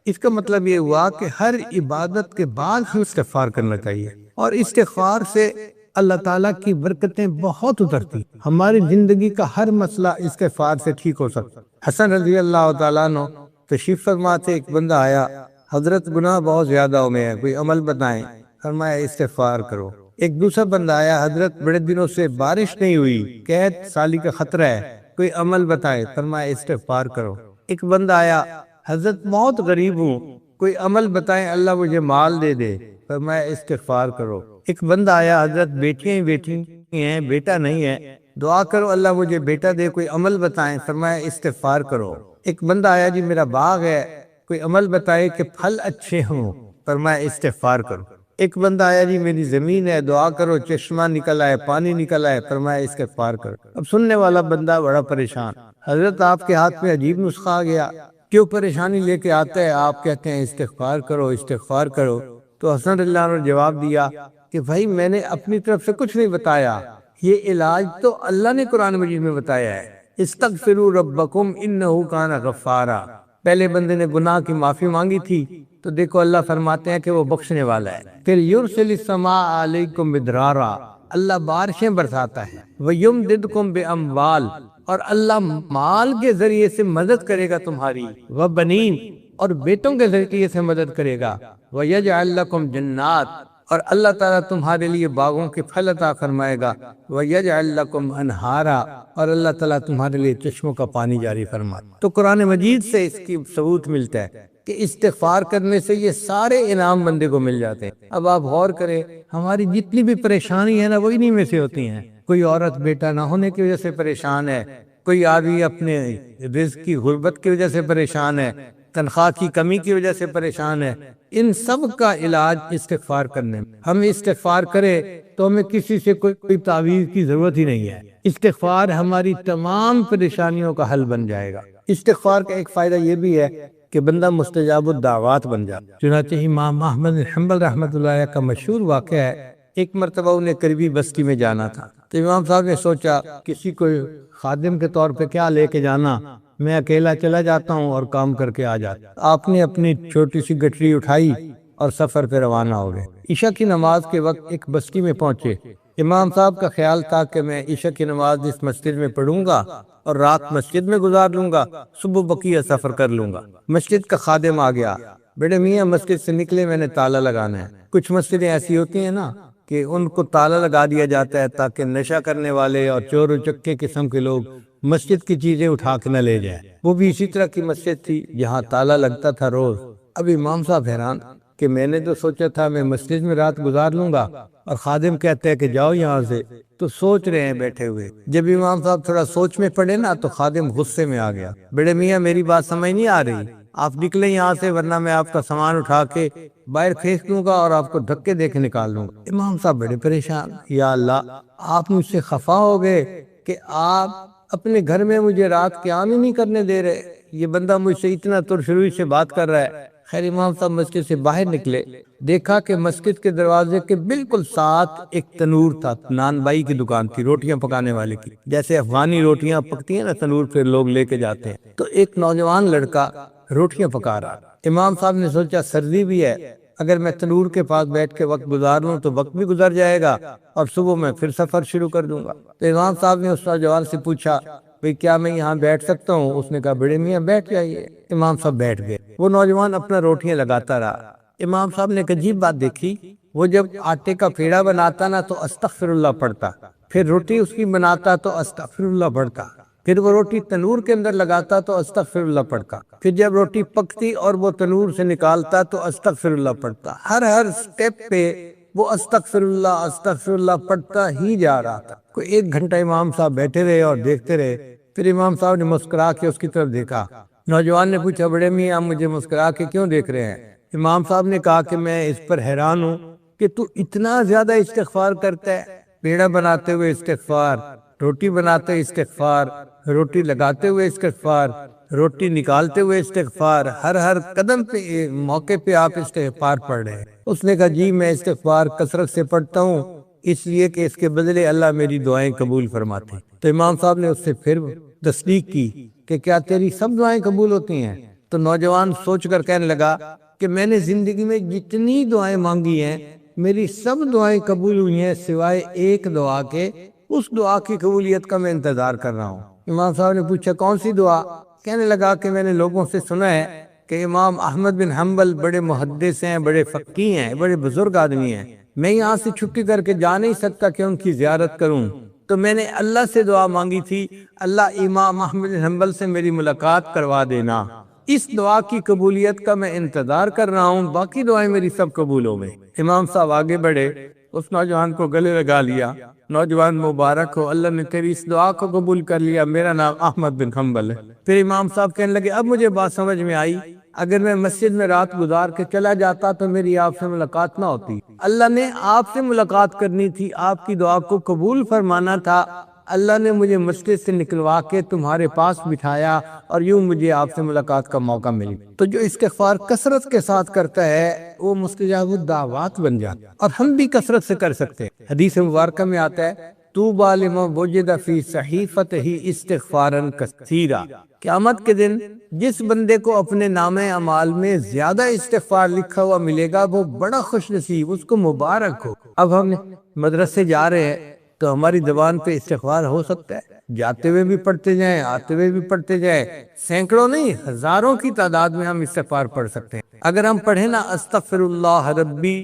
اس کا مطلب یہ ہوا کہ ہر عبادت کے بعد ہم استغفار کرنا چاہیے، اور استغفار سے اللہ تعالیٰ کی برکتیں بہت اترتی، ہماری زندگی کا ہر مسئلہ استغفار سے ٹھیک ہو سکتا۔ حسن رضی اللہ تعالیٰ عنہ تشریف فرما سے ایک بندہ آیا، حضرت گناہ بہت زیادہ ہو گئے ہیں، کوئی عمل بتائیں۔ فرمایا استغفار کرو۔ ایک دوسرا بندہ آیا، حضرت بڑے دنوں سے بارش نہیں ہوئی، قحط سالی کا خطرہ ہے، کوئی عمل بتائیں۔ فرمایا استغفار کرو۔ ایک بندہ آیا، حضرت بہت غریب ہوں، کوئی عمل بتائیں اللہ مجھے مال دے دے۔ فرمایا استغفار کرو۔ ایک بندہ آیا، حضرت بیٹیاں ہی بیٹی ہیں، بیٹا نہیں ہے، دعا کرو اللہ مجھے بیٹا دے، کوئی عمل بتائیں۔ فرمایا استغفار کرو۔ ایک بندہ آیا، جی میرا باغ ہے، کوئی عمل بتائے کہ پھل اچھے ہوں۔ فرمایا استغفار کرو۔ ایک بندہ آیا، جی میری زمین ہے، دعا کرو چشمہ نکل آئے، پانی نکل آئے۔ فرمایا استغفار کرو۔ اب سننے والا بندہ بڑا پریشان، حضرت آپ کے ہاتھ میں عجیب نسخہ آ گیا، کیوں پریشانی لے کے آتا ہے؟ آپ کہتے ہیں استغفار کرو، استغفار کرو۔ تو حسن اللہ نے جواب دیا کہ بھائی میں نے اپنی طرف سے کچھ نہیں بتایا، یہ علاج تو اللہ نے قرآن مجید میں بتایا ہے، استغفروا ربکم انہ کان غفارا۔ پہلے بندے نے گناہ کی معافی مانگی تھی، تو دیکھو اللہ فرماتے ہیں کہ وہ بخشنے والا ہے۔ پھر یرسل السماء علیکم مدرارا، اللہ بارشیں برساتا ہے، ویمددکم باموال، اور اللہ مال کے ذریعے سے مدد کرے گا تمہاری، وبنین، اور بیٹوں کے ذریعے سے مدد کرے گا، ویجعل لکم جنات، اور اللہ تعالیٰ تمہارے لیے باغوں کے پھل عطا فرمائے گا، ویجعل لکم انہارا، اور اللہ تعالیٰ تمہارے لیے چشموں کا پانی جاری فرمائے۔ تو قرآن مجید سے اس کی ثبوت ملتا ہے کہ استغفار کرنے سے یہ سارے انعام بندے کو مل جاتے ہیں۔ اب آپ غور کریں، ہماری جتنی بھی پریشانی ہے نا وہ انہی میں سے ہوتی ہیں۔ کوئی عورت بیٹا نہ ہونے کی وجہ سے پریشان ہے، کوئی آدمی اپنے رزق کی غربت کی وجہ سے پریشان ہے، تنخواہ کی کمی کی وجہ سے پریشان ہے، ان سب کا علاج استغفار کرنے میں۔ ہم استغفار کریں تو ہمیں کسی سے کوئی تعویذ کی ضرورت ہی نہیں ہے، استغفار ہماری تمام پریشانیوں کا حل بن جائے گا۔ استغفار کا ایک فائدہ یہ بھی ہے کہ بندہ مستجاب الدعوات بن جاتا۔ چنانچہ امام احمد بن حنبل رحمۃ اللہ علیہ کا مشہور واقعہ ہے، ایک مرتبہ انہیں قریبی بستی میں جانا تھا، تو امام صاحب نے سوچا کسی کو خادم کے طور پہ کیا لے کے جانا، میں اکیلا چلا جاتا ہوں اور کام کر کے آ جاتا۔ آپ نے اپنی چھوٹی سی گٹری اٹھائی اور سفر پہ روانہ ہو گئے۔ عشاء کی نماز کے وقت ایک بستی میں پہنچے۔ امام صاحب کا خیال تھا کہ میں عشاء کی نماز اس مسجد میں پڑھوں گا اور رات مسجد میں گزار لوں گا، صبح بقیہ سفر کر لوں گا۔ مسجد کا خادم آ گیا، بیٹے میاں مسجد سے نکلے، میں نے تالا لگانا ہے۔ کچھ مسجدیں ایسی ہوتی ہیں نا کہ ان کو تالا لگا دیا جاتا ہے تاکہ نشہ کرنے والے اور چور و چکے قسم کے لوگ مسجد کی چیزیں اٹھا کے نہ لے جائیں۔ وہ بھی اسی طرح کی مسجد تھی جہاں تالا لگتا تھا روز۔ اب امام صاحب حیران کہ میں نے تو سوچا تھا میں مسجد میں رات گزار لوں گا اور خادم کہتے ہیں کہ جاؤ یہاں سے، تو سوچ رہے ہیں بیٹھے ہوئے۔ جب امام صاحب تھوڑا سوچ میں پڑے نا تو خادم غصے میں آ گیا، بیٹے میاں میری بات سمجھ نہیں آ رہی، آپ نکلیں یہاں سے ورنہ میں آپ کا سامان اٹھا کے باہر پھینک دوں گا اور آپ کو دھکے دے کے نکال دوں گا۔ امام صاحب بڑے پریشان، یا اللہ آپ مجھ سے خفا ہو گئے کہ آپ اپنے گھر میں مجھے رات قیام ہی نہیں کرنے دے رہے۔ یہ بندہ مجھ سے اتنا ترشروئی سے بات کر رہا ہے۔ خیر امام صاحب مسجد سے باہر نکلے، دیکھا کہ مسجد کے دروازے کے بالکل ساتھ ایک تنور تھا، نان بائی کی دکان تھی، روٹیاں پکانے والے کی، جیسے افغانی روٹیاں پکتی ہیں نا تنور پہ لوگ لے کے جاتے ہیں، تو ایک نوجوان لڑکا روٹیاں پکا رہا۔ امام صاحب نے سوچا سردی بھی ہے، اگر میں تنور کے پاس بیٹھ کے وقت گزار لوں تو وقت بھی گزر جائے گا اور صبح میں پھر سفر شروع کر دوں گا۔ تو امام صاحب نے اس نوجوان سے پوچھا بھئی کیا میں یہاں بیٹھ سکتا ہوں؟ اس نے کہا بڑے میاں بیٹھ جائیے۔ امام صاحب بیٹھ گئے، وہ نوجوان اپنا روٹیاں لگاتا رہا۔ امام صاحب نے ایک عجیب بات دیکھی، وہ جب آٹے کا پیڑا بناتا نا تو استغفر اللہ پڑھتا، پھر روٹی اس کی بناتا تو استغفر اللہ پڑھتا، پھر وہ روٹی تنور کے اندر لگاتا تو استغفر اللہ پڑھتا، پھر جب روٹی پکتی اور وہ تنور سے نکالتا تو استغفر اللہ پڑھتا۔ ہر سٹیپ پہ وہ استغفر اللہ پڑھتا ہی جا رہا تھا۔ کوئی 1 گھنٹہ امام صاحب بیٹھے رہے اور دیکھتے رہے، پھر امام صاحب نے مسکرا کے اس کی طرف دیکھا۔ نوجوان نے پوچھا بڑے میاں آپ مجھے مسکرا کے کیوں دیکھ رہے ہیں؟ امام صاحب نے کہا کہ میں اس پر حیران ہوں کہ تو اتنا زیادہ استغفار کرتا ہے، پیڑا بناتے ہوئے استغفار، روٹی بناتے ہوئے استغفار، روٹی لگاتے ہوئے استغفار، روٹی نکالتے ہوئے استغفار، ہر قدم پہ موقع پہ آپ استغفار پڑھ رہے ہیں۔ اس نے کہا جی میں استغفار کثرت سے پڑھتا ہوں، اس لیے کہ اس کے بدلے اللہ میری دعائیں قبول فرماتے ہیں۔ تو امام صاحب نے اس سے پھر تصدیق کی کہ کیا تیری سب دعائیں قبول ہوتی ہیں؟ تو نوجوان سوچ کر کہنے لگا کہ میں نے زندگی میں جتنی دعائیں مانگی ہیں میری سب دعائیں قبول ہوئی ہیں سوائے ایک دعا کے، اس دعا کی قبولیت کا میں انتظار کر رہا ہوں۔ امام صاحب نے پوچھا کون سی دعا؟ کہنے لگا کہ میں نے لوگوں سے سنا ہے کہ امام احمد بن حنبل بڑے محدث ہیں، بڑے فقیہ ہیں، بڑے بزرگ آدمی ہیں، میں یہاں سے چھٹی کر کے جا نہیں سکتا کہ ان کی زیارت کروں، تو میں نے اللہ سے دعا مانگی تھی اللہ امام احمد بن حنبل سے میری ملاقات کروا دینا، اس دعا کی قبولیت کا میں انتظار کر رہا ہوں، باقی دعائیں میری سب قبول ہو گئی۔ امام صاحب آگے بڑھے، اس نوجوان کو گلے لگا لیا، نوجوان مبارک ہو، اللہ نے تیری اس دعا کو قبول کر لیا، میرا نام احمد بن حنبل ہے۔ پھر امام صاحب کہنے لگے اب مجھے بات سمجھ میں آئی، اگر میں مسجد میں رات گزار کے چلا جاتا تو میری آپ سے ملاقات نہ ہوتی، اللہ نے آپ سے ملاقات کرنی تھی، آپ کی دعا کو قبول فرمانا تھا، اللہ نے مجھے مسجد سے نکلوا کے تمہارے پاس بٹھایا اور یوں مجھے آپ سے ملاقات کا موقع ملی۔ تو جو استغفار کثرت کے ساتھ کرتا ہے وہ مستجاب الدعوات بن جاتا ہے، اور ہم بھی کثرت سے کر سکتے ہیں۔ حدیث مبارکہ میں آتا ہے طوبی لمن وجد فی صحیفتہ استغفارا کثیرا، قیامت کے دن جس بندے کو اپنے نامہ اعمال میں زیادہ استغفار لکھا ہوا ملے گا وہ بڑا خوش نصیب، اس کو مبارک ہو۔ اب ہم مدرسے جا رہے ہیں تو ہماری زبان پہ استغفار ہو سکتا ہے، جاتے ہوئے بھی پڑھتے جائیں، آتے ہوئے بھی پڑھتے جائیں، سینکڑوں نہیں ہزاروں کی تعداد میں ہم استغفار پڑھ سکتے ہیں۔ اگر ہم پڑھیں نا استغفر اللہ ربی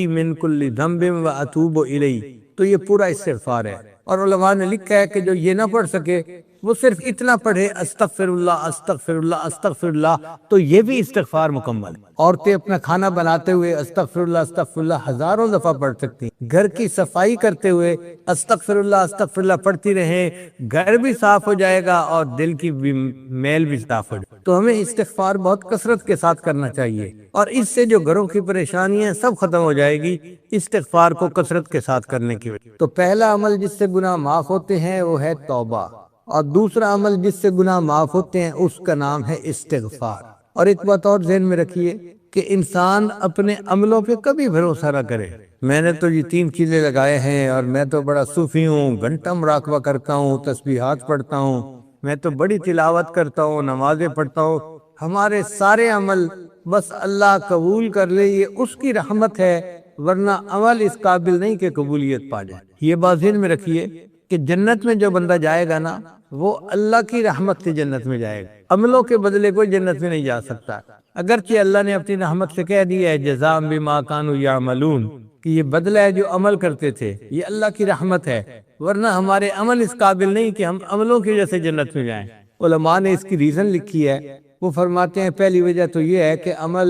من کل ذنب و اتوب الیہ، تو یہ پورا استغفار ہے۔ اور علماء نے لکھا ہے کہ جو یہ نہ پڑھ سکے وہ صرف اتنا پڑھے استغفر اللہ استغفر اللہ استغفر اللہ، تو یہ بھی استغفار مکمل ہے۔ عورتیں اپنا کھانا بناتے ہوئے استغفر اللہ ہزاروں دفعہ پڑھ سکتی ہیں، گھر کی صفائی کرتے ہوئے استغفر اللہ پڑھتی رہیں، گھر بھی صاف ہو جائے گا اور دل کی بھی میل بھی صاف ہو جائے گا۔ تو ہمیں استغفار بہت کثرت کے ساتھ کرنا چاہیے، اور اس سے جو گھروں کی پریشانیاں سب ختم ہو جائے گی استغفار کو کثرت کے ساتھ کرنے کی وجہ۔ تو پہلا عمل جس سے گناہ معاف ہوتے ہیں وہ ہے توبہ، اور دوسرا عمل جس سے گناہ معاف ہوتے ہیں اس کا نام ہے استغفار۔ اور ایک بات اور ذہن میں رکھیے کہ انسان اپنے عملوں پہ کبھی بھروسہ نہ کرے، میں نے تو یہ 3 چیزیں لگائے ہیں اور میں تو بڑا صوفی ہوں، گھنٹہ مراقبہ کرتا ہوں، تسبیحات پڑھتا ہوں، میں تو بڑی تلاوت کرتا ہوں، نمازیں پڑھتا ہوں، ہمارے سارے عمل بس اللہ قبول کر لے یہ اس کی رحمت ہے، ورنہ عمل اس قابل نہیں کہ قبولیت پا جائے۔ یہ بات ذہن میں رکھیے کہ جنت میں جو بندہ جائے گا نا وہ اللہ کی رحمت سے جنت میں جائے گا، عملوں کے بدلے کوئی جنت میں نہیں جا سکتا، اگرچہ اللہ نے اپنی رحمت سے کہہ دیا ہے جزاء بما كانوا يعملون، کہ یہ بدلہ ہے جو عمل کرتے تھے، یہ اللہ کی رحمت ہے، ورنہ ہمارے عمل اس قابل نہیں کہ ہم عملوں کی وجہ سے جنت میں جائیں۔ علماء نے اس کی ریزن لکھی ہے، وہ فرماتے ہیں پہلی وجہ تو یہ ہے کہ عمل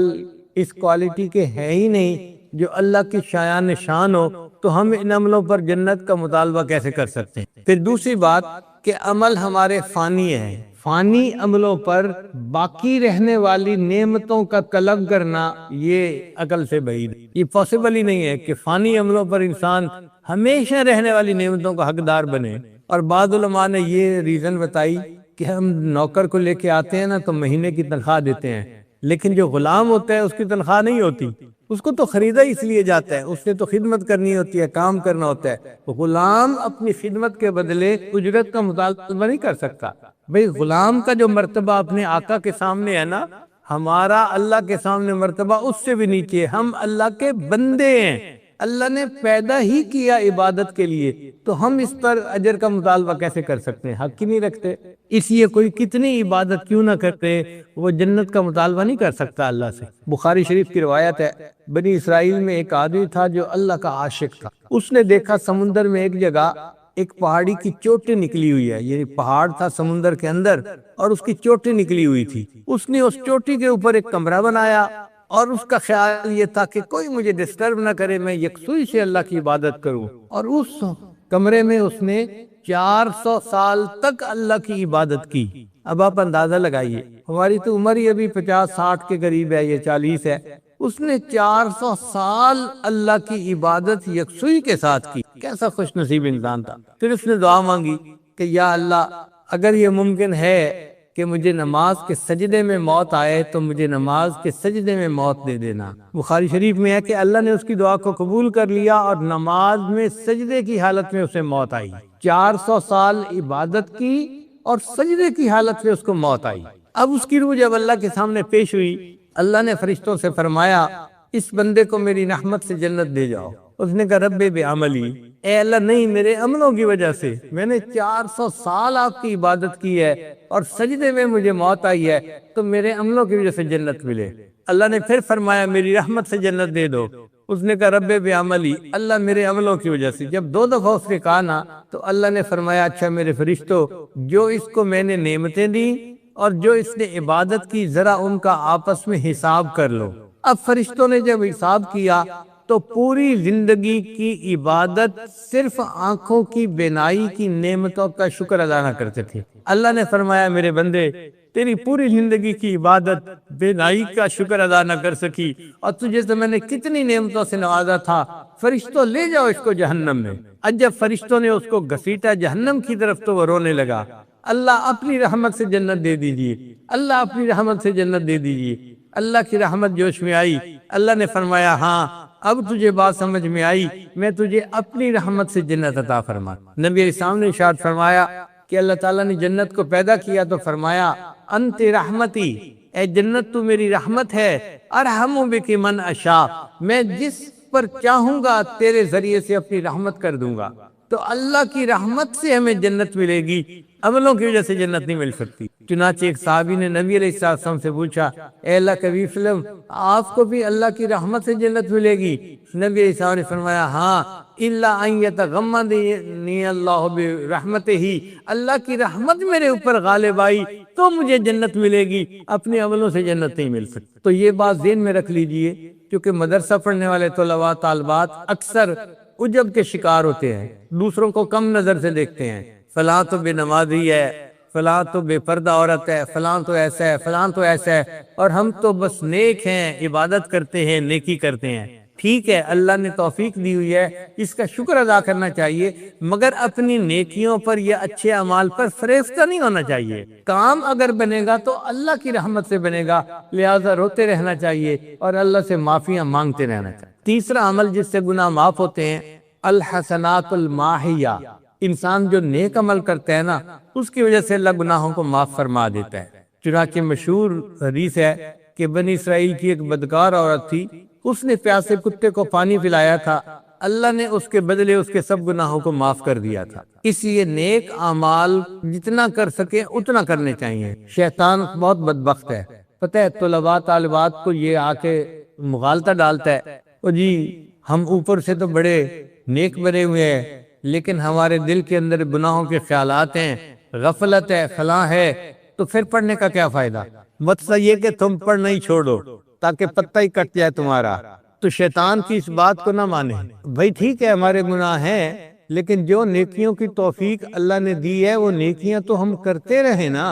اس کوالٹی کے ہے ہی نہیں جو اللہ کی شایان شان ہو، تو ہم ان عملوں پر جنت کا مطالبہ کیسے کر سکتے ہیں؟ پھر دوسری بات کہ عمل ہمارے فانی ہیں، فانی عملوں پر باقی رہنے والی نعمتوں کا طلب کرنا یہ عقل سے بعید ہے، یہ پاسبل ہی نہیں ہے کہ فانی عملوں پر انسان ہمیشہ رہنے والی نعمتوں کا حقدار بنے۔ اور بعض علماء نے یہ ریزن بتائی کہ ہم نوکر کو لے کے آتے ہیں نا تو مہینے کی تنخواہ دیتے ہیں، لیکن جو غلام ہوتا ہے اس کی تنخواہ نہیں ہوتی، اس کو تو خریدا اس لیے جاتا ہے، اس نے تو خدمت کرنی ہوتی ہے، کام کرنا ہوتا ہے۔ غلام اپنی خدمت کے بدلے اجرت کا مطالبہ نہیں کر سکتا۔ بھئی غلام کا جو مرتبہ اپنے آقا کے سامنے ہے نا، ہمارا اللہ کے سامنے مرتبہ اس سے بھی نیچے ہے۔ ہم اللہ کے بندے ہیں، اللہ نے پیدا ہی کیا عبادت کے لیے، تو ہم اس پر اجر کا مطالبہ کیسے کر سکتے ہیں؟ حق ہی نہیں رکھتے۔ اس لیے کوئی کتنی عبادت کیوں نہ کرتے، وہ جنت کا مطالبہ نہیں کر سکتا اللہ سے۔ بخاری شریف کی روایت ہے، بنی اسرائیل میں ایک آدمی تھا جو اللہ کا عاشق تھا۔ اس نے دیکھا سمندر میں ایک جگہ ایک پہاڑی کی چوٹی نکلی ہوئی ہے، یعنی پہاڑ تھا سمندر کے اندر اور اس کی چوٹی نکلی ہوئی تھی۔ اس نے اس چوٹی کے اوپر ایک کمرہ بنایا اور اس کا خیال یہ تھا کہ کوئی مجھے ڈسٹرب نہ کرے، میں یکسوئی سے اللہ کی عبادت کروں۔ اور اس کمرے میں اس نے 400 سال تک اللہ کی عبادت کی۔ اب آپ اندازہ لگائیے، ہماری تو عمر ہی ابھی 50-60 کے قریب ہے، یہ 40 ہے۔ اس نے 400 سال اللہ کی عبادت یکسوئی کے ساتھ کی۔ کیسا خوش نصیب انسان تھا۔ پھر اس نے دعا مانگی کہ یا اللہ، اگر یہ ممکن ہے کہ مجھے نماز کے سجدے میں موت آئے تو مجھے نماز کے سجدے میں موت دے دینا۔ بخاری شریف میں ہے کہ اللہ نے اس کی دعا کو قبول کر لیا اور نماز میں سجدے کی حالت میں اسے موت آئی۔ 400 سال عبادت کی اور سجدے کی حالت میں اس کو موت آئی۔ اب اس کی روح جب اللہ کے سامنے پیش ہوئی، اللہ نے فرشتوں سے فرمایا اس بندے کو میری رحمت سے جنت دے جاؤ۔ اس نے کہا رب بعملی، اے اللہ نہیں، میرے عملوں کی وجہ سے، میں نے 400 سال آپ کی عبادت کی ہے اور سجدے میں مجھے موت آئی ہے، تو میرے عملوں کی وجہ سے جنت ملے۔ اللہ نے پھر فرمایا میری رحمت سے جنت دے دو۔ اس نے کہا رب بعملی، اللہ میرے عملوں کی وجہ سے۔ جب 2 دفعہ اس نے کہا نا، تو اللہ نے فرمایا اچھا میرے فرشتوں، جو اس کو میں نے نعمتیں دی اور جو اس نے عبادت کی، ذرا ان کا آپس میں حساب کر لو۔ اب فرشتوں نے جب حساب کیا تو پوری زندگی کی عبادت صرف آنکھوں کی بینائی کی نعمتوں کا شکر ادا نہ کرتے تھے۔ اللہ نے فرمایا میرے بندے، تیری پوری زندگی کی عبادت بینائی کا شکر ادا نہ کر سکی، اور تجھے تو میں نے کتنی نعمتوں سے نوازا تھا، فرشتوں لے جاؤ اس کو جہنم میں۔ اب جب فرشتوں نے اس کو گھسیٹا جہنم کی طرف تو وہ رونے لگا، اللہ اپنی رحمت سے جنت دے دیجیے، اللہ اپنی رحمت سے جنت دے دیجیے۔ اللہ کی رحمت جوش میں آئی، اللہ نے فرمایا ہاں اب تجھے بات سمجھ میں آئی، میں تجھے اپنی رحمت سے جنت عطا فرما۔ نبی علیہ السلام نے ارشاد فرمایا کہ اللہ تعالیٰ نے جنت کو پیدا کیا تو فرمایا انت رحمتی، اے جنت تو میری رحمت ہے، ارحم بک من اشاء، میں جس پر چاہوں گا تیرے ذریعے سے اپنی رحمت کر دوں گا۔ تو اللہ کی رحمت سے ہمیں جنت ملے گی، عملوں کی وجہ سے جنت نہیں مل سکتی۔ چنانچہ ایک صحابی نے نبی علیہ السلام سے پوچھا اے اللہ کے حبیب صلی اللہ علیہ وسلم، آپ کو بھی اللہ کی رحمت سے جنت ملے گی؟ نبی علیہ السلام نے فرمایا ہاں، الا ان یتغمدنی اللہ برحمتہ، اللہ کی رحمت میرے اوپر غالب آئی تو مجھے جنت ملے گی، اپنے عملوں سے جنت نہیں مل سکتی۔ تو یہ بات ذہن میں رکھ لیجئے، کیونکہ مدرسہ پڑھنے والے طلباء طالبات اکثر عجب کے شکار ہوتے ہیں، دوسروں کو کم نظر سے دیکھتے ہیں، فلاں تو بے نمازی ہے، فلاں تو بے پردہ عورت ہے، فلاں تو ایسا ہے، فلاں تو ایسا ہے، اور ہم تو بس نیک ہیں، عبادت کرتے ہیں، نیکی کرتے ہیں۔ ٹھیک ہے، اللہ نے توفیق دی ہوئی ہے، اس کا شکر ادا کرنا چاہیے، مگر اپنی نیکیوں پر یا اچھے اعمال پر فریفتہ نہیں ہونا چاہیے۔ کام اگر بنے گا تو اللہ کی رحمت سے بنے گا، لہذا روتے رہنا چاہیے اور اللہ سے معافیاں مانگتے رہنا چاہیے۔ تیسرا عمل جس سے گناہ معاف ہوتے ہیں، الحسنات الماحیہ، انسان جو نیک عمل کرتا ہے نا، اس کی وجہ سے اللہ گناہوں کو معاف فرما دیتا ہے۔ چنانچہ مشہور حدیث ہے کہ بنی اسرائیل کی ایک بدکار عورت تھی، اس نے پیاسے کتے کو پانی پلایا تھا، اللہ نے اس کے بدلے اس کے سب گناہوں کو معاف کر دیا تھا۔ اس لیے نیک اعمال جتنا کر سکے اتنا کرنے چاہیے۔ شیطان بہت بدبخت ہے، پتہ ہے طلباء طالبات کو یہ آ کے مغالطہ ڈالتا ہے، او جی ہم اوپر سے تو بڑے نیک بنے ہوئے ہیں، لیکن ہمارے دل کے اندر گناہوں کے خیالات ہیں، غفلت ہے، فلاں ہے، تو پھر پڑھنے کا کیا فائدہ؟ مطلب یہ کہ تم پڑھنا ہی چھوڑو تاکہ پتہ ہی کٹ جائے تمہارا۔ تو شیطان کی اس بات کو نہ مانے، بھائی ٹھیک ہے ہمارے گناہ ہیں، لیکن جو نیکیوں کی توفیق اللہ نے دی ہے وہ نیکیاں تو ہم کرتے رہیں نا۔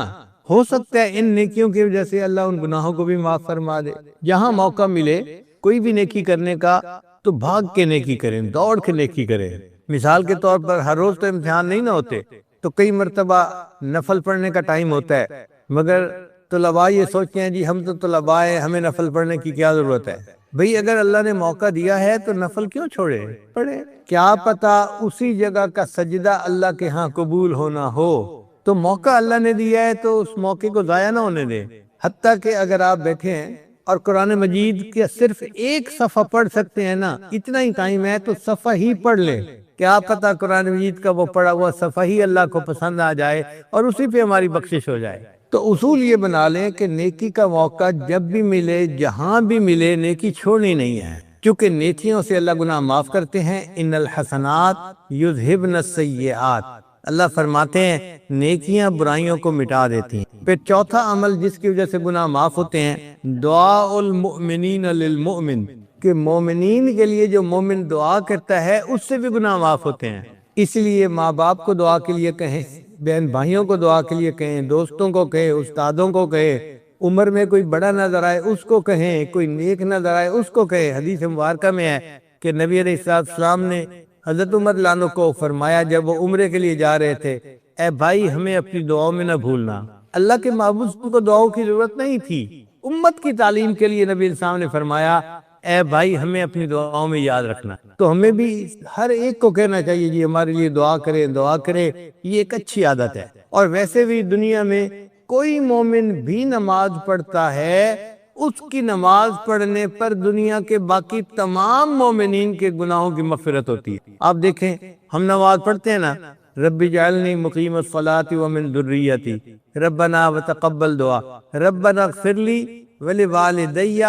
ہو سکتا ہے ان نیکیوں کی وجہ سے اللہ ان گناہوں کو بھی معاف فرما دے۔ جہاں موقع ملے کوئی بھی نیکی کرنے کا تو بھاگ کے نیکی کریں، دوڑ کے نیکی کریں۔ مثال کے طور پر ہر روز تو امتحان نہیں نہ ہوتے، تو کئی مرتبہ نفل پڑھنے کا ٹائم ہوتا ہے، مگر طلباء یہ سوچتے ہیں جی ہم تو طلباء ہیں، ہمیں نفل پڑھنے کی کیا ضرورت ہے؟ بھئی اگر اللہ نے موقع دیا ہے تو نفل کیوں چھوڑے، پڑھے۔ کیا پتا اسی جگہ کا سجدہ اللہ کے ہاں قبول ہونا ہو، تو موقع اللہ نے دیا ہے تو اس موقع کو ضائع نہ ہونے دیں۔ حتیٰ کہ اگر آپ بیٹھے ہیں اور قرآن مجید کے صرف ایک صفحہ پڑھ سکتے ہیں نا، اتنا ہی ٹائم ہے تو صفحہ ہی پڑھ لیں۔ کیا پتا قرآن مجید کا وہ پڑھا ہوا صفحہ ہی اللہ کو پسند آ جائے اور اسی پہ ہماری بخشش ہو جائے۔ تو اصول یہ بنا لیں کہ نیکی کا موقع جب بھی ملے، جہاں بھی ملے، نیکی چھوڑنی نہیں ہے، کیونکہ نیکیوں سے اللہ گناہ معاف کرتے ہیں۔ ان الحسنات یذہبن السیئات، اللہ فرماتے ہیں نیکیاں برائیوں کو مٹا دیتی ہیں۔ پھر چوتھا عمل جس کی وجہ سے گناہ معاف ہوتے ہیں، دعاء المؤمنین للمؤمن، کہ مومنین کے لیے جو مومن دعا کرتا ہے اس سے بھی گناہ معاف ہوتے ہیں۔ اس لیے ماں باپ کو دعا کے لیے کہیں، بہن بھائیوں کو دعا کے لیے کہیں، دوستوں کو کہیں، استادوں کو کہیں، عمر میں کوئی بڑا نظر آئے اس کو کہیں، کوئی نیک نظر آئے اس کو کہیں۔ حدیث مبارکہ میں ہے کہ نبی علیہ السلام نے حضرت عمر لانو کو فرمایا جب وہ عمرے کے لیے جا رہے تھے، اے بھائی ہمیں اپنی دعاؤں میں نہ بھولنا۔ اللہ کے محبوب کو دعاؤں کی ضرورت نہیں تھی، امت کی تعلیم کے لیے نبی السلام نے فرمایا اے بھائی ہمیں اپنی دعاؤں میں یاد رکھنا۔ تو ہمیں بھی ہر ایک کو کہنا چاہیے جی ہمارے لیے دعا کرے، دعا کرے، یہ ایک اچھی عادت ہے۔ اور ویسے بھی دنیا میں کوئی مومن بھی نماز پڑھتا ہے، اس کی نماز پڑھنے پر دنیا کے باقی تمام مومنین کے گناہوں کی مغفرت ہوتی ہے۔ آپ دیکھیں ہم نماز پڑھتے ہیں نا، رب اجعلنی مقیم الصلاۃ ومن ذریتی، ربنا وتقبل دعا، ربنا اغفر لی ولوالدی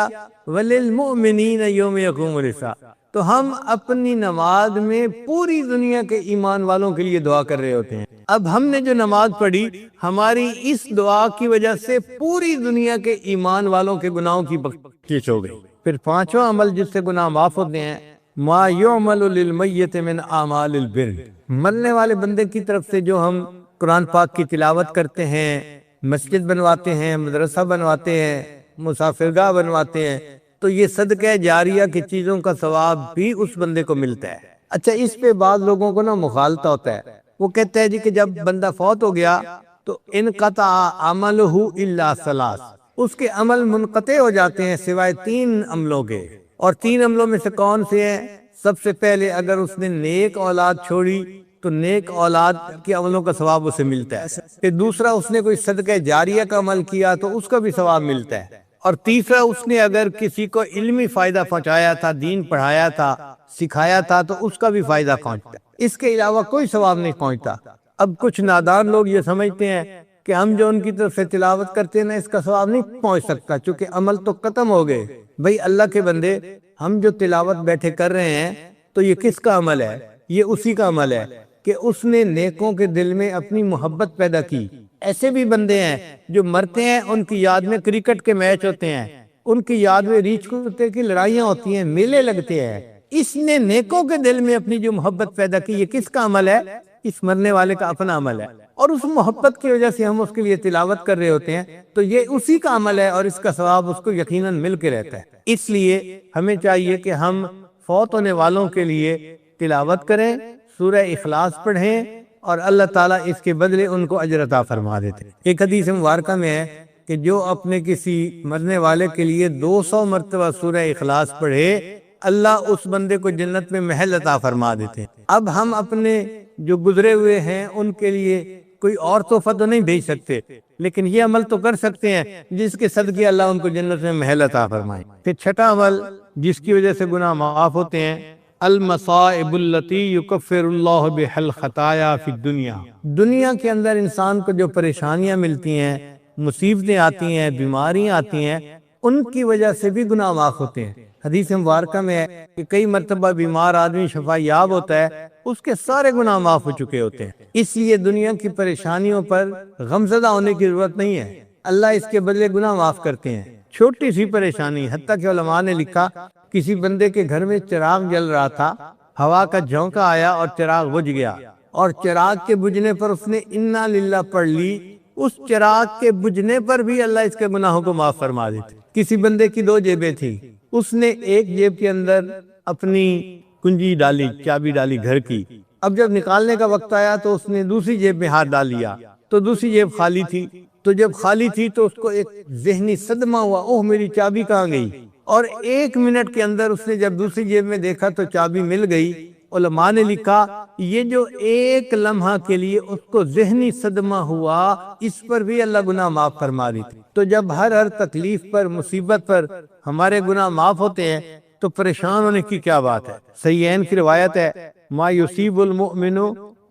وللمؤمنین یوم یقوم الحساب۔ تو ہم اپنی نماز میں پوری دنیا کے ایمان والوں کے لیے دعا کر رہے ہوتے ہیں۔ اب ہم نے جو نماز پڑھی، ہماری اس دعا کی وجہ سے پوری دنیا کے ایمان والوں کے گناہوں کی بخشش ہو گئی۔ پھر پانچواں عمل جس سے گناہ معاف ہوتے ہیں، ما یعمل للمیت من اعمال البر، مرنے والے بندے کی طرف سے جو ہم قرآن پاک کی تلاوت کرتے ہیں، مسجد بنواتے ہیں، مدرسہ بنواتے ہیں، مسافرگاہ بنواتے ہیں، تو یہ صدقہ جاریہ کی چیزوں کا ثواب بھی اس بندے کو ملتا ہے۔ اچھا اس پہ بعض لوگوں کو نا مغالطہ ہوتا ہے، وہ کہتے ہیں جی کہ جب بندہ فوت ہو گیا تو انقطع عملہ الا ثلاث، اس کے عمل منقطع ہو جاتے ہیں سوائے 3 عملوں کے۔ اور 3 عملوں میں سے کون سے ہیں؟ سب سے پہلے اگر اس نے نیک اولاد چھوڑی تو نیک اولاد کے عملوں کا ثواب اسے ملتا ہے۔ پھر دوسرا اس نے کوئی صدقہ جاریہ کا عمل کیا تو اس کا بھی ثواب ملتا ہے۔ اور تیسرا اس نے اگر کسی کو علمی فائدہ پہنچایا تھا، دین پڑھایا تھا، سکھایا تھا تو اس کا بھی فائدہ پہنچتا ہے۔ اس کے علاوہ کوئی ثواب نہیں پہنچتا۔ اب کچھ نادان لوگ یہ سمجھتے ہیں کہ ہم جو ان کی طرف سے تلاوت کرتے ہیں نا اس کا ثواب نہیں پہنچ سکتا چونکہ عمل تو ختم ہو گئے۔ بھئی اللہ کے بندے، ہم جو تلاوت بیٹھے کر رہے ہیں تو یہ کس کا عمل ہے؟ یہ اسی کا عمل ہے کہ اس نے نیکوں کے دل میں اپنی محبت پیدا کی۔ ایسے بھی بندے ہیں جو مرتے ہیں، ان کی یاد میں کرکٹ کے میچ ہوتے ہیں، ان کی یاد میں ریچھ کتے کی لڑائیاں ہوتی ہیں، میلے لگتے ہیں۔ اس نے نیکوں کے دل میں اپنی جو محبت پیدا کی، یہ کس کا عمل ہے؟ اس مرنے والے کا اپنا عمل ہے، اور اس محبت کی وجہ سے ہم اس کے لیے تلاوت کر رہے ہوتے ہیں تو یہ اسی کا عمل ہے اور اس کا ثواب اس کو یقیناً مل کے رہتا ہے۔ اس لیے ہمیں چاہیے کہ ہم فوت ہونے والوں کے لیے تلاوت کریں، سورہ اخلاص پڑھیں، اور اللہ تعالیٰ اس کے بدلے ان کو اجر عطا فرما دیتے ہیں۔ ایک حدیث مبارکہ میں ہے کہ جو اپنے کسی مرنے والے کے لیے 200 مرتبہ سورہ اخلاص پڑھے، اللہ اس بندے کو جنت میں محل عطا فرما دیتے ہیں۔ اب ہم اپنے جو گزرے ہوئے ہیں ان کے لیے کوئی اور تحفہ تو نہیں بھیج سکتے، لیکن یہ عمل تو کر سکتے ہیں جس کے صدقے اللہ ان کو جنت میں محل عطا فرمائے۔ پھر چھٹا عمل جس کی وجہ سے گناہ معاف ہوتے ہیں، المصائب التی یکفر اللہ بها الخطایا فی الدنیا، دنیا کے اندر انسان کو جو پریشانیاں ملتی ہیں، مصیبتیں آتی ہیں، بیماریاں آتی ہیں، ان کی وجہ سے بھی گناہ معاف ہوتے ہیں۔ حدیث مبارکہ میں ہے کہ کئی مرتبہ بیمار آدمی شفا یاب ہوتا ہے، اس کے سارے گناہ معاف ہو چکے ہوتے ہیں۔ اس لیے دنیا کی پریشانیوں پر غمزدہ ہونے کی ضرورت نہیں ہے، اللہ اس کے بدلے گناہ معاف کرتے ہیں۔ چھوٹی سی پریشانی، حتیٰ کہ علماء نے لکھا کسی بندے کے گھر میں چراغ جل رہا تھا، ہوا کا جھونکا آیا اور چراغ بجھ گیا، اور چراغ کے بجھنے پر اس نے انا للہ پڑھ لی، اس چراغ کے بجھنے پر بھی اللہ اس کے گناہوں کو معاف فرما دیتے۔ کسی بندے کی 2 جیبیں تھیں، اس نے ایک جیب کے اندر اپنی کنجی ڈالی، چابی ڈالی گھر کی، اب جب نکالنے کا وقت آیا تو اس نے دوسری جیب میں ہاتھ ڈال لیا تو دوسری جیب خالی تھی، تو جب خالی تھی تو اس کو ایک ذہنی صدمہ ہوا، اوہ میری چابی کہاں گئی؟ اور 1 منٹ کے اندر اس نے جب دوسری جیب میں دیکھا تو چابی مل گئی۔ علماء نے لکھا یہ جو ایک لمحہ کے لیے اس کو ذہنی صدمہ ہوا، اس پر بھی اللہ گناہ معاف فرما رہی تھی۔ تو جب ہر تکلیف پر، مصیبت پر ہمارے گناہ معاف ہوتے ہیں تو پریشان ہونے کی کیا بات ہے؟ صحیحین کی روایت ہے، ما یصیب المؤمن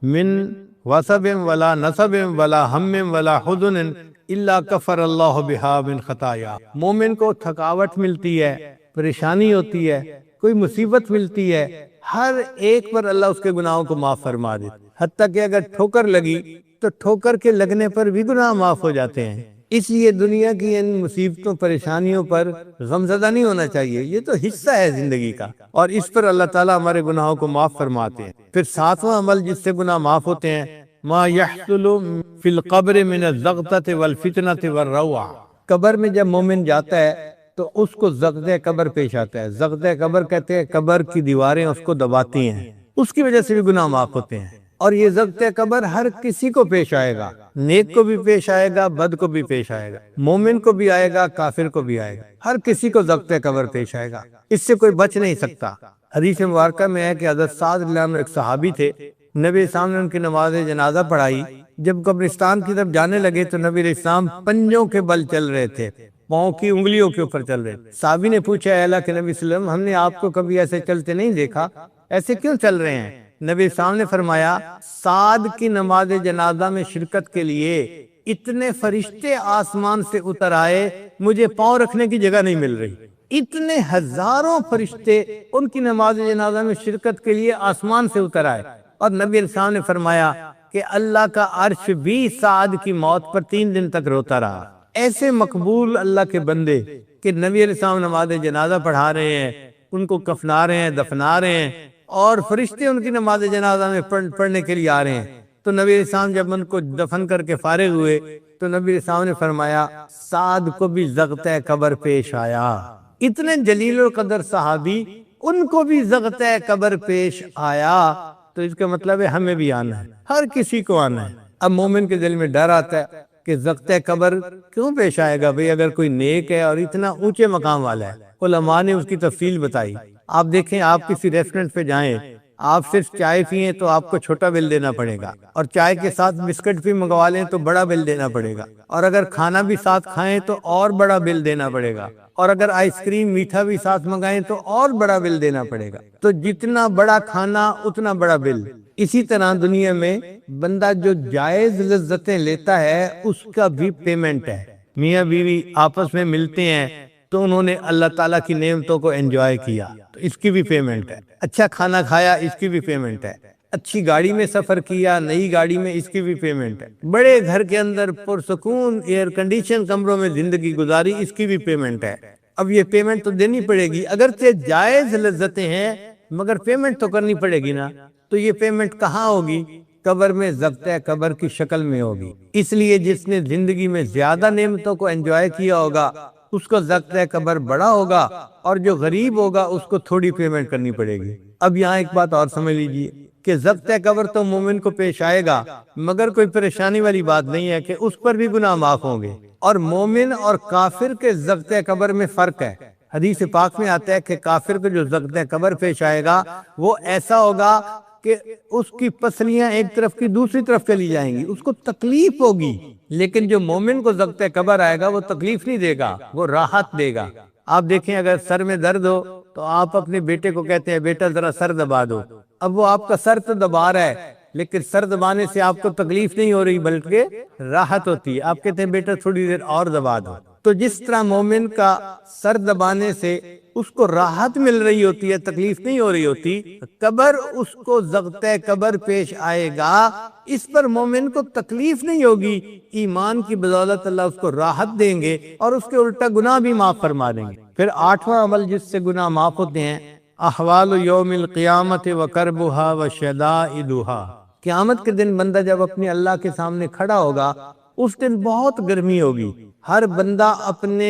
من وصب ولا نصب ولا ہم ولا حزن الا کفر اللہ بہا من خطایا۔ مومن کو تھکاوٹ ملتی ہے، پریشانی ہوتی ہے، کوئی مصیبت ملتی ہے، ہر ایک پر اللہ اس کے گناہوں کو معاف فرما دیتا، حتیٰ کہ اگر ٹھوکر لگی تو ٹھوکر کے لگنے پر بھی گناہ معاف ہو جاتے ہیں۔ اس لیے دنیا کی ان مصیبتوں، پریشانیوں پر غمزدہ نہیں ہونا چاہیے، یہ تو حصہ ہے زندگی کا، اور اس پر اللہ تعالیٰ ہمارے گناہوں کو معاف فرماتے ہیں۔ پھر 7واں عمل جس سے گناہ معاف ہوتے ہیں، ما یحصل فی القبر من الزغطۃ والفتنۃ والروع۔ قبر میں جب مومن جاتا ہے تو اس کو زغطۂ قبر پیش آتا ہے۔ زغطۂ قبر کہتے ہیں قبر کی دیواریں اس کو دباتی ہیں، اس کی وجہ سے بھی گناہ معاف ہوتے ہیں۔ اور یہ ضبط قبر ہر کسی کو پیش آئے گا، نیک کو بھی پیش آئے گا، بد کو بھی پیش آئے گا، مومن کو بھی آئے گا، کافر کو بھی آئے گا، ہر کسی کو ضبط قبر پیش آئے گا، اس سے کوئی بچ نہیں سکتا۔ حدیث مبارکہ میں ہے کہ حضرت سعد رضی اللہ عنہ ایک صحابی تھے، نبی اسلام نے ان کی نماز جنازہ پڑھائی۔ جب قبرستان کی طرف جانے لگے تو نبی اسلام پنجوں کے بل چل رہے تھے، پاؤں کی انگلیوں کے اوپر چل رہے تھے۔ صحابی نے پوچھا، اے اللہ کے نبی صلی اللہ علیہ وسلم، ہم نے آپ کو کبھی ایسے چلتے نہیں دیکھا، ایسے کیوں چل رہے ہیں؟ نبی صاحب نے فرمایا، سعد کی نماز جنازہ میں شرکت کے لیے اتنے فرشتے آسمان سے اتر آئے، مجھے پاؤں رکھنے کی جگہ نہیں مل رہی۔ اتنے ہزاروں فرشتے ان کی نماز جنازہ میں شرکت کے لیے آسمان سے اتر آئے، اور نبی صاحب نے فرمایا کہ اللہ کا عرش بھی سعد کی موت پر 3 دن تک روتا رہا۔ ایسے مقبول اللہ کے بندے کہ نبی علیہ السلام نماز جنازہ پڑھا رہے ہیں، ان کو کفنا رہے ہیں، دفنا رہے ہیں، اور فرشتے ان کی نماز جنازہ میں پڑھنے کے لیے آ رہے ہیں۔ تو نبی علیہ السلام جب ان کو دفن کر کے فارغ ہوئے تو نبی علیہ السلام نے فرمایا، سعد کو بھی ضغطۂ قبر پیش آیا۔ اتنے جلیل القدر صحابی، ان کو بھی ضغطۂ قبر پیش آیا، تو اس کا مطلب ہے ہمیں بھی آنا ہے، ہر کسی کو آنا ہے۔ اب مومن کے دل میں ڈر آتا ہے کہ ضغطۂ قبر کیوں پیش آئے گا بھئی، اگر کوئی نیک ہے اور اتنا اونچے مقام والا ہے۔ علماء نے اس کی تفصیل بتائی۔ آپ دیکھیں، آپ کسی ریسٹورنٹ پہ جائیں، آپ صرف چائے پیئیں تو آپ کو چھوٹا بل دینا پڑے گا، اور چائے کے ساتھ بسکٹ بھی منگوا لیں تو بڑا بل دینا پڑے گا، اور اگر کھانا بھی ساتھ کھائیں تو اور بڑا بل دینا پڑے گا، اور اگر آئس کریم، میٹھا بھی ساتھ منگائیں تو اور بڑا بل دینا پڑے گا۔ تو جتنا بڑا کھانا اتنا بڑا بل۔ اسی طرح دنیا میں بندہ جو جائز لذتیں لیتا ہے اس کا بھی پیمنٹ ہے۔ میاں بیوی آپس میں ملتے ہیں تو انہوں نے اللہ تعالیٰ کی نعمتوں کو انجوائے کیا تو اس کی بھی پیمنٹ ہے۔ اچھا کھانا کھایا، اس کی بھی پیمنٹ ہے۔ اچھی گاڑی میں سفر کیا، نئی گاڑی میں، اس کی بھی پیمنٹ ہے۔ بڑے گھر کے اندر پرسکون ایئر کنڈیشن کمروں میں زندگی گزاری، اس کی بھی پیمنٹ ہے۔ اب یہ پیمنٹ تو دینی پڑے گی، اگرچہ جائز لذتیں ہیں مگر پیمنٹ تو کرنی پڑے گی نا۔ تو یہ پیمنٹ کہاں ہوگی؟ قبر میں، ضبطۂ قبر کی شکل میں ہوگی۔ اس لیے جس نے زندگی میں زیادہ نعمتوں کو انجوائے کیا ہوگا اس کو ضبطۂ قبر بڑا ہوگا، اور جو غریب ہوگا اس کو تھوڑی پیمنٹ کرنی پڑے گی۔ اب یہاں ایک بات اور سمجھ لیجئے کہ ضبطۂ قبر تو مومن کو پیش آئے گا، مگر کوئی پریشانی والی بات نہیں ہے کہ اس پر بھی گناہ معاف ہوں گے۔ اور مومن اور کافر کے ضبطۂ قبر میں فرق ہے۔ حدیث پاک میں آتا ہے کہ کافر کو جو ضبطۂ قبر پیش آئے گا وہ ایسا ہوگا کہ اس کی پسلیاں ایک طرف کی دوسری طرف چلی جائیں گی، اس کو تکلیف ہوگی۔ لیکن جو مومن کو ضبطۂ قبر آئے گا وہ تکلیف نہیں دے گا، وہ راحت دے گا۔ آپ دیکھیں، اگر سر میں درد ہو تو آپ اپنے بیٹے کو کہتے ہیں بیٹا ذرا سر دبا دو۔ اب وہ آپ کا سر تو دبا رہا ہے لیکن سر دبانے سے آپ کو تکلیف نہیں ہو رہی بلکہ راحت ہوتی ہے۔ آپ کہتے ہیں بیٹا تھوڑی دیر اور دبا دو۔ تو جس طرح مومن کا سر دبانے سے اس کو راحت مل رہی ہوتی ہے، تکلیف نہیں ہو رہی ہوتی، قبر اس کو ضبطۂ قبر پیش آئے گا، اس پر مومن کو تکلیف نہیں ہوگی، ایمان کی بدولت اللہ اس کو راحت دیں گے اور اس کے الٹا گناہ بھی معاف فرما دیں گے۔ پھر 8واں عمل جس سے گناہ معاف ہوتے ہیں، احوال یوم القیامت وکربها وشدائدها۔ قیامت کے دن بندہ جب اپنے اللہ کے سامنے کھڑا ہوگا اس دن بہت گرمی ہوگی، ہر بندہ اپنے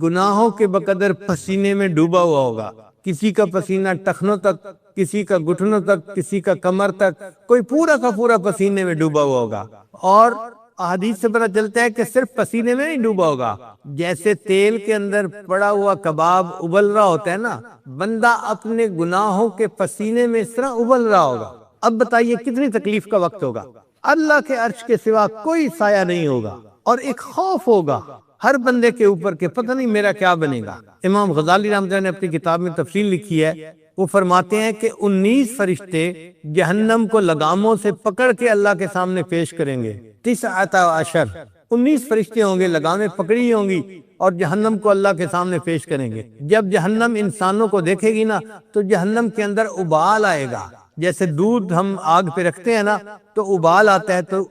گناہوں کے بقدر پسینے میں ڈوبا ہوا ہوگا۔ کسی کا پسینہ ٹخنوں تک، کسی کا گھٹنوں تک، کسی کا کمر تک، کوئی پورا کا پورا پسینے میں ڈوبا ہوا ہوگا۔ اور احادیث سے پتہ چلتا ہے کہ صرف پسینے میں نہیں ڈوبا ہوگا، جیسے تیل کے اندر پڑا ہوا کباب ابل رہا ہوتا ہے نا، بندہ اپنے گناہوں کے پسینے میں اس طرح ابل رہا ہوگا۔ اب بتائیے کتنی تکلیف کا وقت ہوگا۔ اللہ کے عرش کے سوا کوئی سایہ نہیں ہوگا، اور ایک خوف ہوگا ہر بندے کے اوپر کہ پتہ نہیں میرا کیا بنے گا۔ امام غزالی رحمۃ اللہ نے اپنی کتاب میں تفصیل لکھی ہے، وہ فرماتے ہیں کہ 19 فرشتے جہنم کو لگاموں سے پکڑ کے اللہ کے سامنے پیش کریں گے۔ 19 فرشتے ہوں گے، لگامیں پکڑی ہوں گی، اور جہنم کو اللہ کے سامنے پیش کریں گے۔ جب جہنم انسانوں کو دیکھے گی نا تو جہنم کے اندر ابال آئے گا، جیسے دودھ ہم آگ پہ رکھتے ہیں نا تو ابال آتا ہے تو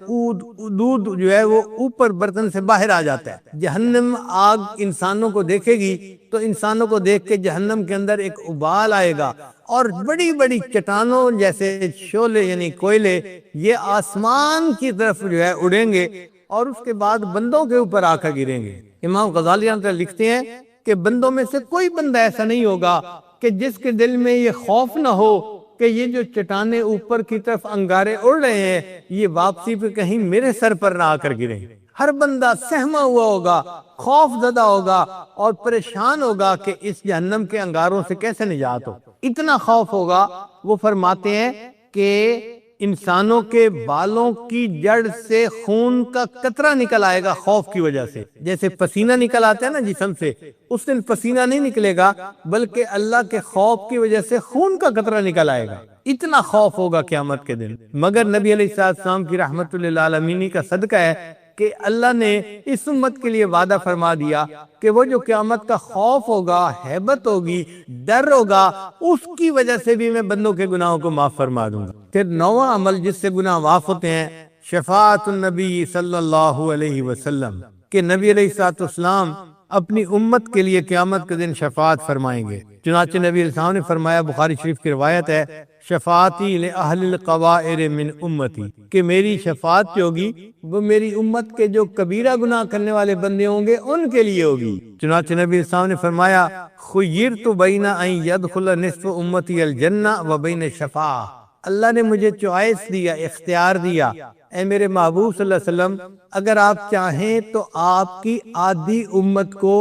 دودھ جو ہے وہ اوپر برتن سے باہر آ جاتا ہے۔ جہنم آگ انسانوں کو دیکھے گی تو انسانوں کو دیکھ کے جہنم کے اندر ایک ابال آئے گا، اور بڑی بڑی چٹانوں جیسے شعلے یعنی کوئلے یہ آسمان کی طرف جو ہے اڑیں گے، اور اس کے بعد بندوں کے اوپر آ کر گریں گے۔ امام غزالی رحمۃ اللہ لکھتے ہیں کہ بندوں میں سے کوئی بندہ ایسا نہیں ہوگا کہ جس کے دل میں یہ خوف نہ ہو کہ یہ جو چٹانیں اوپر کی طرف انگارے اڑ رہے ہیں یہ واپسی پہ کہیں میرے سر پر نہ آ کر گریں۔ ہر بندہ سہما ہوا ہوگا، خوف زدہ ہوگا، اور پریشان ہوگا کہ اس جہنم کے انگاروں سے کیسے نجات ہو۔ اتنا خوف ہوگا، وہ فرماتے ہیں کہ انسانوں کے بالوں کی جڑ سے خون کا قطرہ نکل آئے گا خوف کی وجہ سے، جیسے پسینہ نکل آتا ہے نا جسم سے، اس دن پسینہ نہیں نکلے گا بلکہ اللہ کے خوف کی وجہ سے خون کا قطرہ نکل آئے گا۔ اتنا خوف ہوگا قیامت کے دن۔ مگر نبی علیہ السلام کی رحمت للعالمین کا صدقہ ہے کہ اللہ نے اس امت کے لیے وعدہ فرما دیا کہ وہ جو قیامت کا خوف ہوگا، ہیبت ہوگی، ڈر ہوگا، اس کی وجہ سے بھی میں بندوں کے گناہوں کو معاف فرما دوں گا۔ پھر 9واں عمل جس سے گناہ معاف ہوتے ہیں، شفاعت النبی صلی اللہ علیہ وسلم، کہ نبی علیہ السلام اپنی امت کے لیے قیامت کے دن شفاعت فرمائیں گے۔ چنانچہ نبی علیہ السلام نے فرمایا، بخاری شریف کی روایت ہے، شفاعتی لأہل القبائر من امتی، کہ میری شفاعت جو ہوگی وہ میری امت کے جو کبیرہ گناہ کرنے والے بندے ہوں گے ان کے لیے ہوگی۔ چنانچہ نبی علیہ السلام نے فرمایا، خیرت بین ان یدخل نصف امتی الجنہ و بین شفاعہ، اللہ نے مجھے چوائس دیا، اختیار دیا، اے میرے محبوب صلی اللہ علیہ وسلم، اگر آپ چاہیں تو آپ کی آدھی امت کو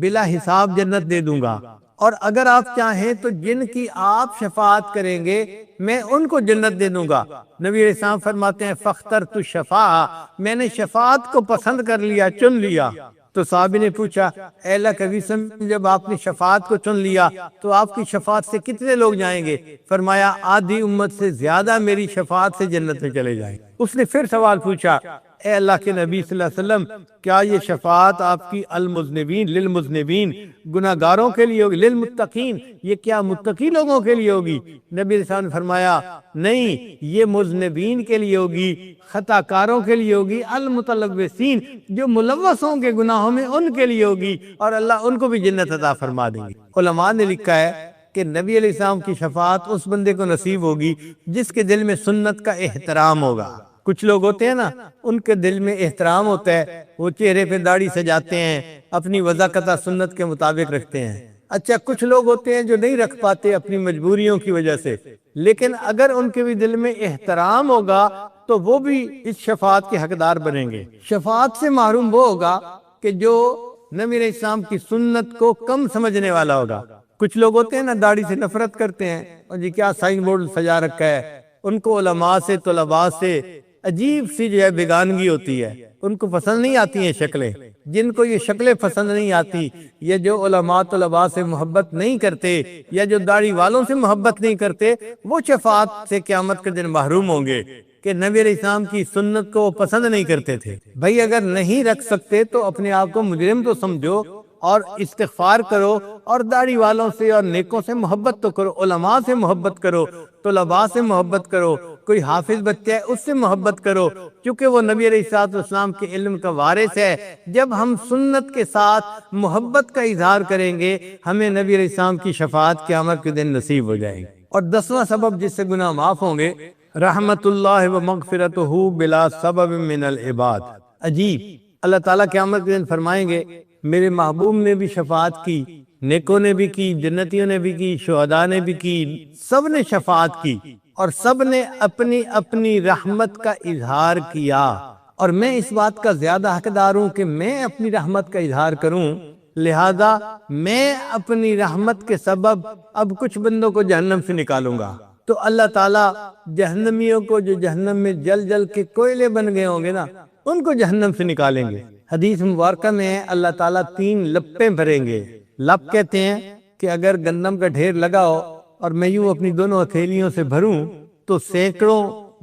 بلا حساب جنت دے دوں گا، اور اگر آپ چاہیں تو جن کی آپ شفاعت کریں گے میں ان کو جنت دے دوں گا۔ نبی علیہ السلام فرماتے ہیں، فاخترت الشفاعہ، میں نے شفاعت کو پسند کر لیا، چن لیا۔ تو صحابی نے پوچھا، اے اللہ کے نبی، جب آپ نے شفاعت کو چن لیا تو آپ کی شفاعت سے کتنے لوگ جائیں گے؟ فرمایا، آدھی امت سے زیادہ میری شفاعت سے جنت میں چلے جائیں۔ اس نے پھر سوال پوچھا، اے اللہ کے نبی صلی اللہ علیہ وسلم، کیا یہ شفاعت آپ کی المذنبین للمذنبین، گناہگاروں کے لیے ہوگی، للمتقین، یہ کیا متقی لوگوں کے لیے ہوگی؟ نبی علیہ السلام نے فرمایا، نہیں، یہ مذنبین کے لیے ہوگی، خطا کاروں کے لیے ہوگی، المتلوثین، جو ملوث ہوں گے گناہوں میں ان کے لیے ہوگی، اور اللہ ان کو بھی جنت عطا فرما دیں گے۔ علماء نے لکھا ہے کہ نبی علیہ السلام کی شفاعت اس بندے کو نصیب ہوگی جس کے دل میں سنت کا احترام ہوگا۔ کچھ لوگ ہوتے ہیں نا، ان کے دل میں احترام ہوتا ہے، وہ چہرے پہ داڑھی سجاتے ہیں، اپنی وضاقتہ سنت کے مطابق رکھتے ہیں۔ اچھا، کچھ لوگ ہوتے ہیں جو نہیں رکھ پاتے اپنی مجبوریوں کی وجہ سے، لیکن اگر ان کے بھی دل میں احترام ہوگا تو وہ بھی اس شفاعت کے حقدار بنیں گے۔ شفاعت سے محروم وہ ہوگا کہ جو نبی علیہ السلام کی سنت کو کم سمجھنے والا ہوگا۔ کچھ لوگ ہوتے ہیں نا، داڑھی سے نفرت کرتے ہیں، اور جی کیا سائن بورڈ سجا رکھا ہے، ان کو علماء سے، طلباء سے عجیب سی جو ہے بیگانگی ہوتی ہے، ان کو پسند نہیں آتی ہیں شکلیں۔ جن کو یہ شکلیں پسند نہیں آتی، یا جو علماء طلباء سے محبت نہیں کرتے، یا جو داڑھی والوں سے محبت نہیں کرتے، وہ شفاعت سے قیامت کے دن محروم ہوں گے کہ نبی علیہ السلام کی سنت کو وہ پسند نہیں کرتے تھے۔ بھائی اگر نہیں رکھ سکتے تو اپنے آپ کو مجرم تو سمجھو اور استغفار کرو، اور داڑھی والوں سے اور نیکوں سے محبت تو کرو، علماء سے محبت کرو، طلباء سے محبت کرو، کوئی حافظ بچہ ہے اس سے محبت کرو، کیونکہ وہ نبی علیہ السلام کے علم کا وارث ہے۔ جب ہم سنت کے ساتھ محبت کا اظہار کریں گے، ہمیں نبی علیہ السلام کی شفاعت قیامت کے دن نصیب ہو جائے گی۔ اور 10واں سبب جس سے گناہ معاف ہوں گے، رحمت اللہ و مغفرتہ بلا سبب من العباد۔ عجیب، اللہ تعالیٰ قیامت کے دن فرمائیں گے، میرے محبوب نے بھی شفاعت کی، نیکوں نے بھی کی، جنتیوں نے بھی کی، شہداء نے بھی کی، سب نے شفاعت کی اور سب نے اپنی اپنی رحمت کا اظہار کیا۔ اور میں اس بات کا زیادہ حقدار ہوں کہ میں اپنی رحمت کا اظہار کروں، لہذا میں اپنی رحمت کے سبب اب کچھ بندوں کو جہنم سے نکالوں گا۔ تو اللہ تعالیٰ جہنمیوں کو جو جہنم میں جل جل کے کوئلے بن گئے ہوں گے نا، ان کو جہنم سے نکالیں گے۔ حدیث مبارکہ میں اللہ تعالیٰ 3 لپیں بھریں گے۔ لپ کہتے ہیں کہ اگر گندم کا ڈھیر لگا ہو اور میں یوں اپنی دونوں ہتھیلیوں سے بھروں تو سینکڑوں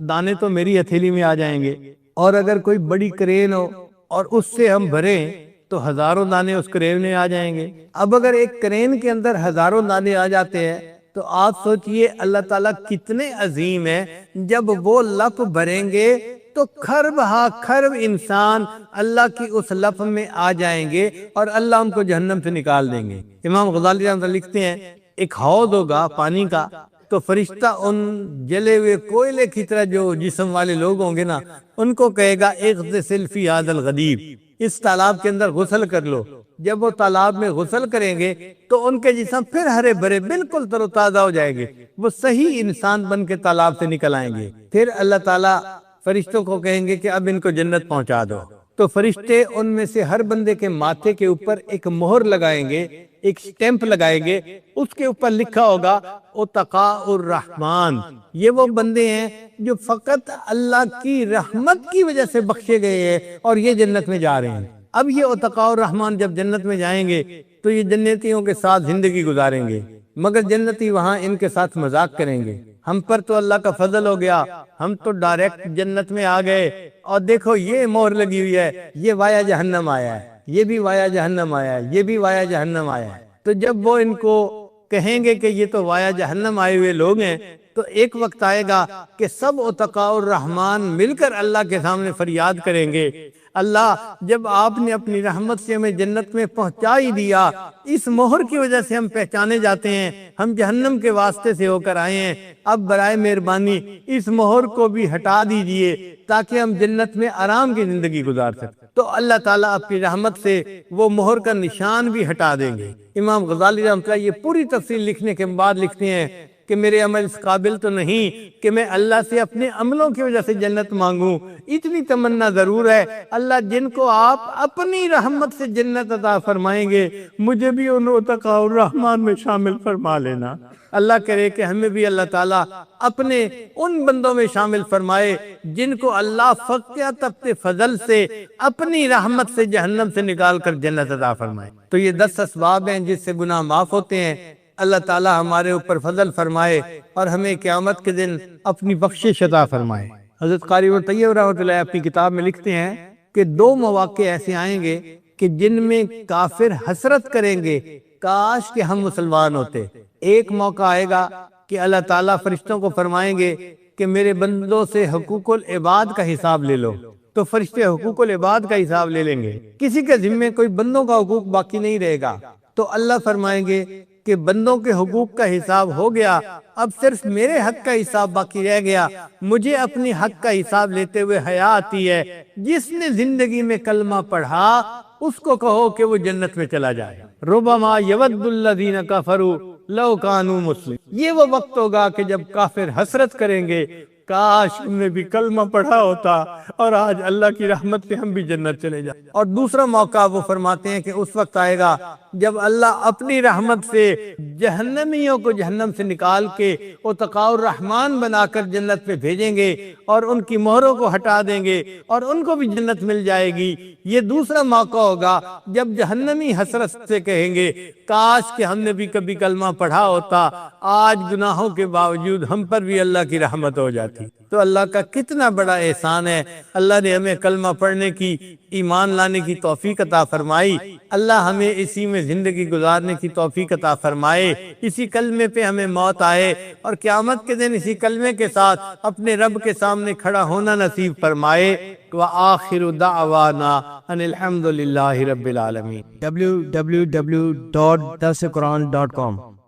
دانے تو میری ہتھیلی میں آ جائیں گے، اور اگر کوئی بڑی کرین ہو اور اس سے ہم بھریں تو ہزاروں دانے اس کرین میں آ جائیں گے۔ اب اگر ایک کرین کے اندر ہزاروں دانے آ جاتے ہیں تو آپ سوچئے اللہ تعالیٰ کتنے عظیم ہے، جب وہ لپ بھریں گے تو کھرب ہا کھرب انسان اللہ کی اس لپ میں آ جائیں گے اور اللہ ان کو جہنم سے نکال دیں گے۔ امام غزالی رحمۃ اللہ لکھتے ہیں ایک حوض ہوگا پانی کا، تو فرشتہ ان جلے ہوئے کوئلے کی طرح جو جسم والے لوگ ہوں گے نا، ان کو کہے گا اغتسل فی ھذا الغدیر، اس تالاب کے اندر غسل کر لو۔ جب وہ تالاب میں غسل کریں گے تو ان کے جسم پھر ہرے بھرے بالکل تر و تازہ ہو جائیں گے، وہ صحیح انسان بن کے تالاب سے نکل آئیں گے۔ پھر اللہ تعالیٰ فرشتوں کو کہیں گے کہ اب ان کو جنت پہنچا دو، تو فرشتے ان میں سے ہر بندے کے ماتھے کے اوپر ایک مہر لگائیں گے، ایک سٹیمپ لگائیں گے، اس کے اوپر لکھا ہوگا اتقاء الرحمن، یہ وہ بندے ہیں جو فقط اللہ کی رحمت کی وجہ سے بخشے گئے ہیں اور یہ جنت میں جا رہے ہیں۔ اب یہ اتقاء الرحمن جب جنت میں جائیں گے تو یہ جنتیوں کے ساتھ زندگی گزاریں گے، مگر جنتی وہاں ان کے ساتھ مذاق کریں گے، ہم پر تو اللہ کا فضل ہو گیا، ہم تو ڈائریکٹ جنت میں آ گئے، اور دیکھو یہ مہر لگی ہوئی ہے، یہ وایا جہنم آیا ہے، یہ بھی وایا جہنم آیا ہے، یہ بھی وایا جہنم آیا ہے۔ تو جب وہ ان کو کہیں گے کہ یہ تو وایا جہنم آئے ہوئے لوگ ہیں، تو ایک وقت آئے گا کہ سب اتقاء الرحمن مل کر اللہ کے سامنے فریاد کریں گے، اللہ جب آپ نے اپنی رحمت سے ہمیں جنت میں پہنچا ہی دیا، اس مہر کی وجہ سے ہم پہچانے جاتے ہیں، ہم جہنم کے واسطے سے ہو کر آئے ہیں، اب برائے مہربانی اس مہر کو بھی ہٹا دیجئے تاکہ ہم جنت میں آرام کی زندگی گزار سکیں۔ تو اللہ تعالیٰ اپنی رحمت سے وہ مہر کا نشان بھی ہٹا دیں گے۔ امام غزالی رحمۃ اللہ یہ پوری تفصیل لکھنے کے بعد لکھتے ہیں کہ میرے عمل اس قابل تو نہیں کہ میں اللہ سے اپنے عملوں کی وجہ سے جنت مانگوں، اتنی تمنا ضرور ہے، اللہ جن کو آپ اپنی رحمت سے جنت عطا فرمائیں گے مجھے بھی ان اتقاء الرحمن میں شامل فرما لینا۔ اللہ کرے کہ ہمیں بھی اللہ تعالیٰ اپنے ان بندوں میں شامل فرمائے جن کو اللہ فقیہ تبت فضل سے اپنی رحمت سے جہنم سے نکال کر جنت عطا فرمائے۔ تو یہ 10 اسباب ہیں جس سے گناہ معاف ہوتے ہیں۔ اللہ تعالیٰ ہمارے اوپر فضل فرمائے اور ہمیں قیامت کے دن اپنی بخشش عطا فرمائے۔ حضرت قاری ابن طیب رحمۃ اللہ اپنی کتاب میں لکھتے ہیں کہ 2 مواقع ایسے آئیں گے کہ جن میں کافر حسرت کریں گے کاش کہ ہم مسلمان ہوتے۔ ایک موقع آئے گا کہ اللہ تعالیٰ فرشتوں کو فرمائیں گے کہ میرے بندوں سے حقوق العباد کا حساب لے لو، تو فرشتے حقوق العباد کا حساب لے لیں گے، کسی کے ذمے کوئی بندوں کا حقوق باقی نہیں رہے گا۔ تو اللہ فرمائیں گے کہ بندوں کے حقوق کا حساب ہو گیا، اب صرف میرے حق کا حساب باقی رہ گیا، مجھے اپنی حق کا حساب لیتے ہوئے حیا آتی ہے، جس نے زندگی میں کلمہ پڑھا اس کو کہو کہ وہ جنت میں چلا جائے۔ ربما یود الذین کفروا لو کانوا مسلمین، یہ وہ وقت ہوگا کہ جب کافر حسرت کریں گے کاش ہم نے بھی کلمہ پڑھا ہوتا اور آج اللہ کی رحمت سے ہم بھی جنت چلے جائیں۔ اور دوسرا موقع وہ فرماتے ہیں کہ اس وقت آئے گا جب اللہ اپنی رحمت سے جہنمیوں کو جہنم سے نکال کے اتقاء الرحمن بنا کر جنت پہ بھیجیں گے اور ان کی مہروں کو ہٹا دیں گے اور ان کو بھی جنت مل جائے گی۔ یہ دوسرا موقع ہوگا جب جہنمی حسرت سے کہیں گے کاش کہ ہم نے بھی کبھی کلمہ پڑھا ہوتا، آج گناہوں کے باوجود ہم پر بھی اللہ کی رحمت ہو جاتی۔ تو اللہ کا کتنا بڑا احسان ہے، اللہ نے ہمیں کلمہ پڑھنے کی، ایمان لانے کی توفیق عطا فرمائی، اللہ ہمیں اسی میں زندگی گزارنے کی توفیق عطا فرمائے، اسی کلمے پہ ہمیں موت آئے اور قیامت کے دن اسی کلمے کے ساتھ اپنے رب کے سامنے کھڑا ہونا نصیب فرمائے۔ وآخر دعوانا ان الحمد للہ رب العالمین۔ www.darsequran.com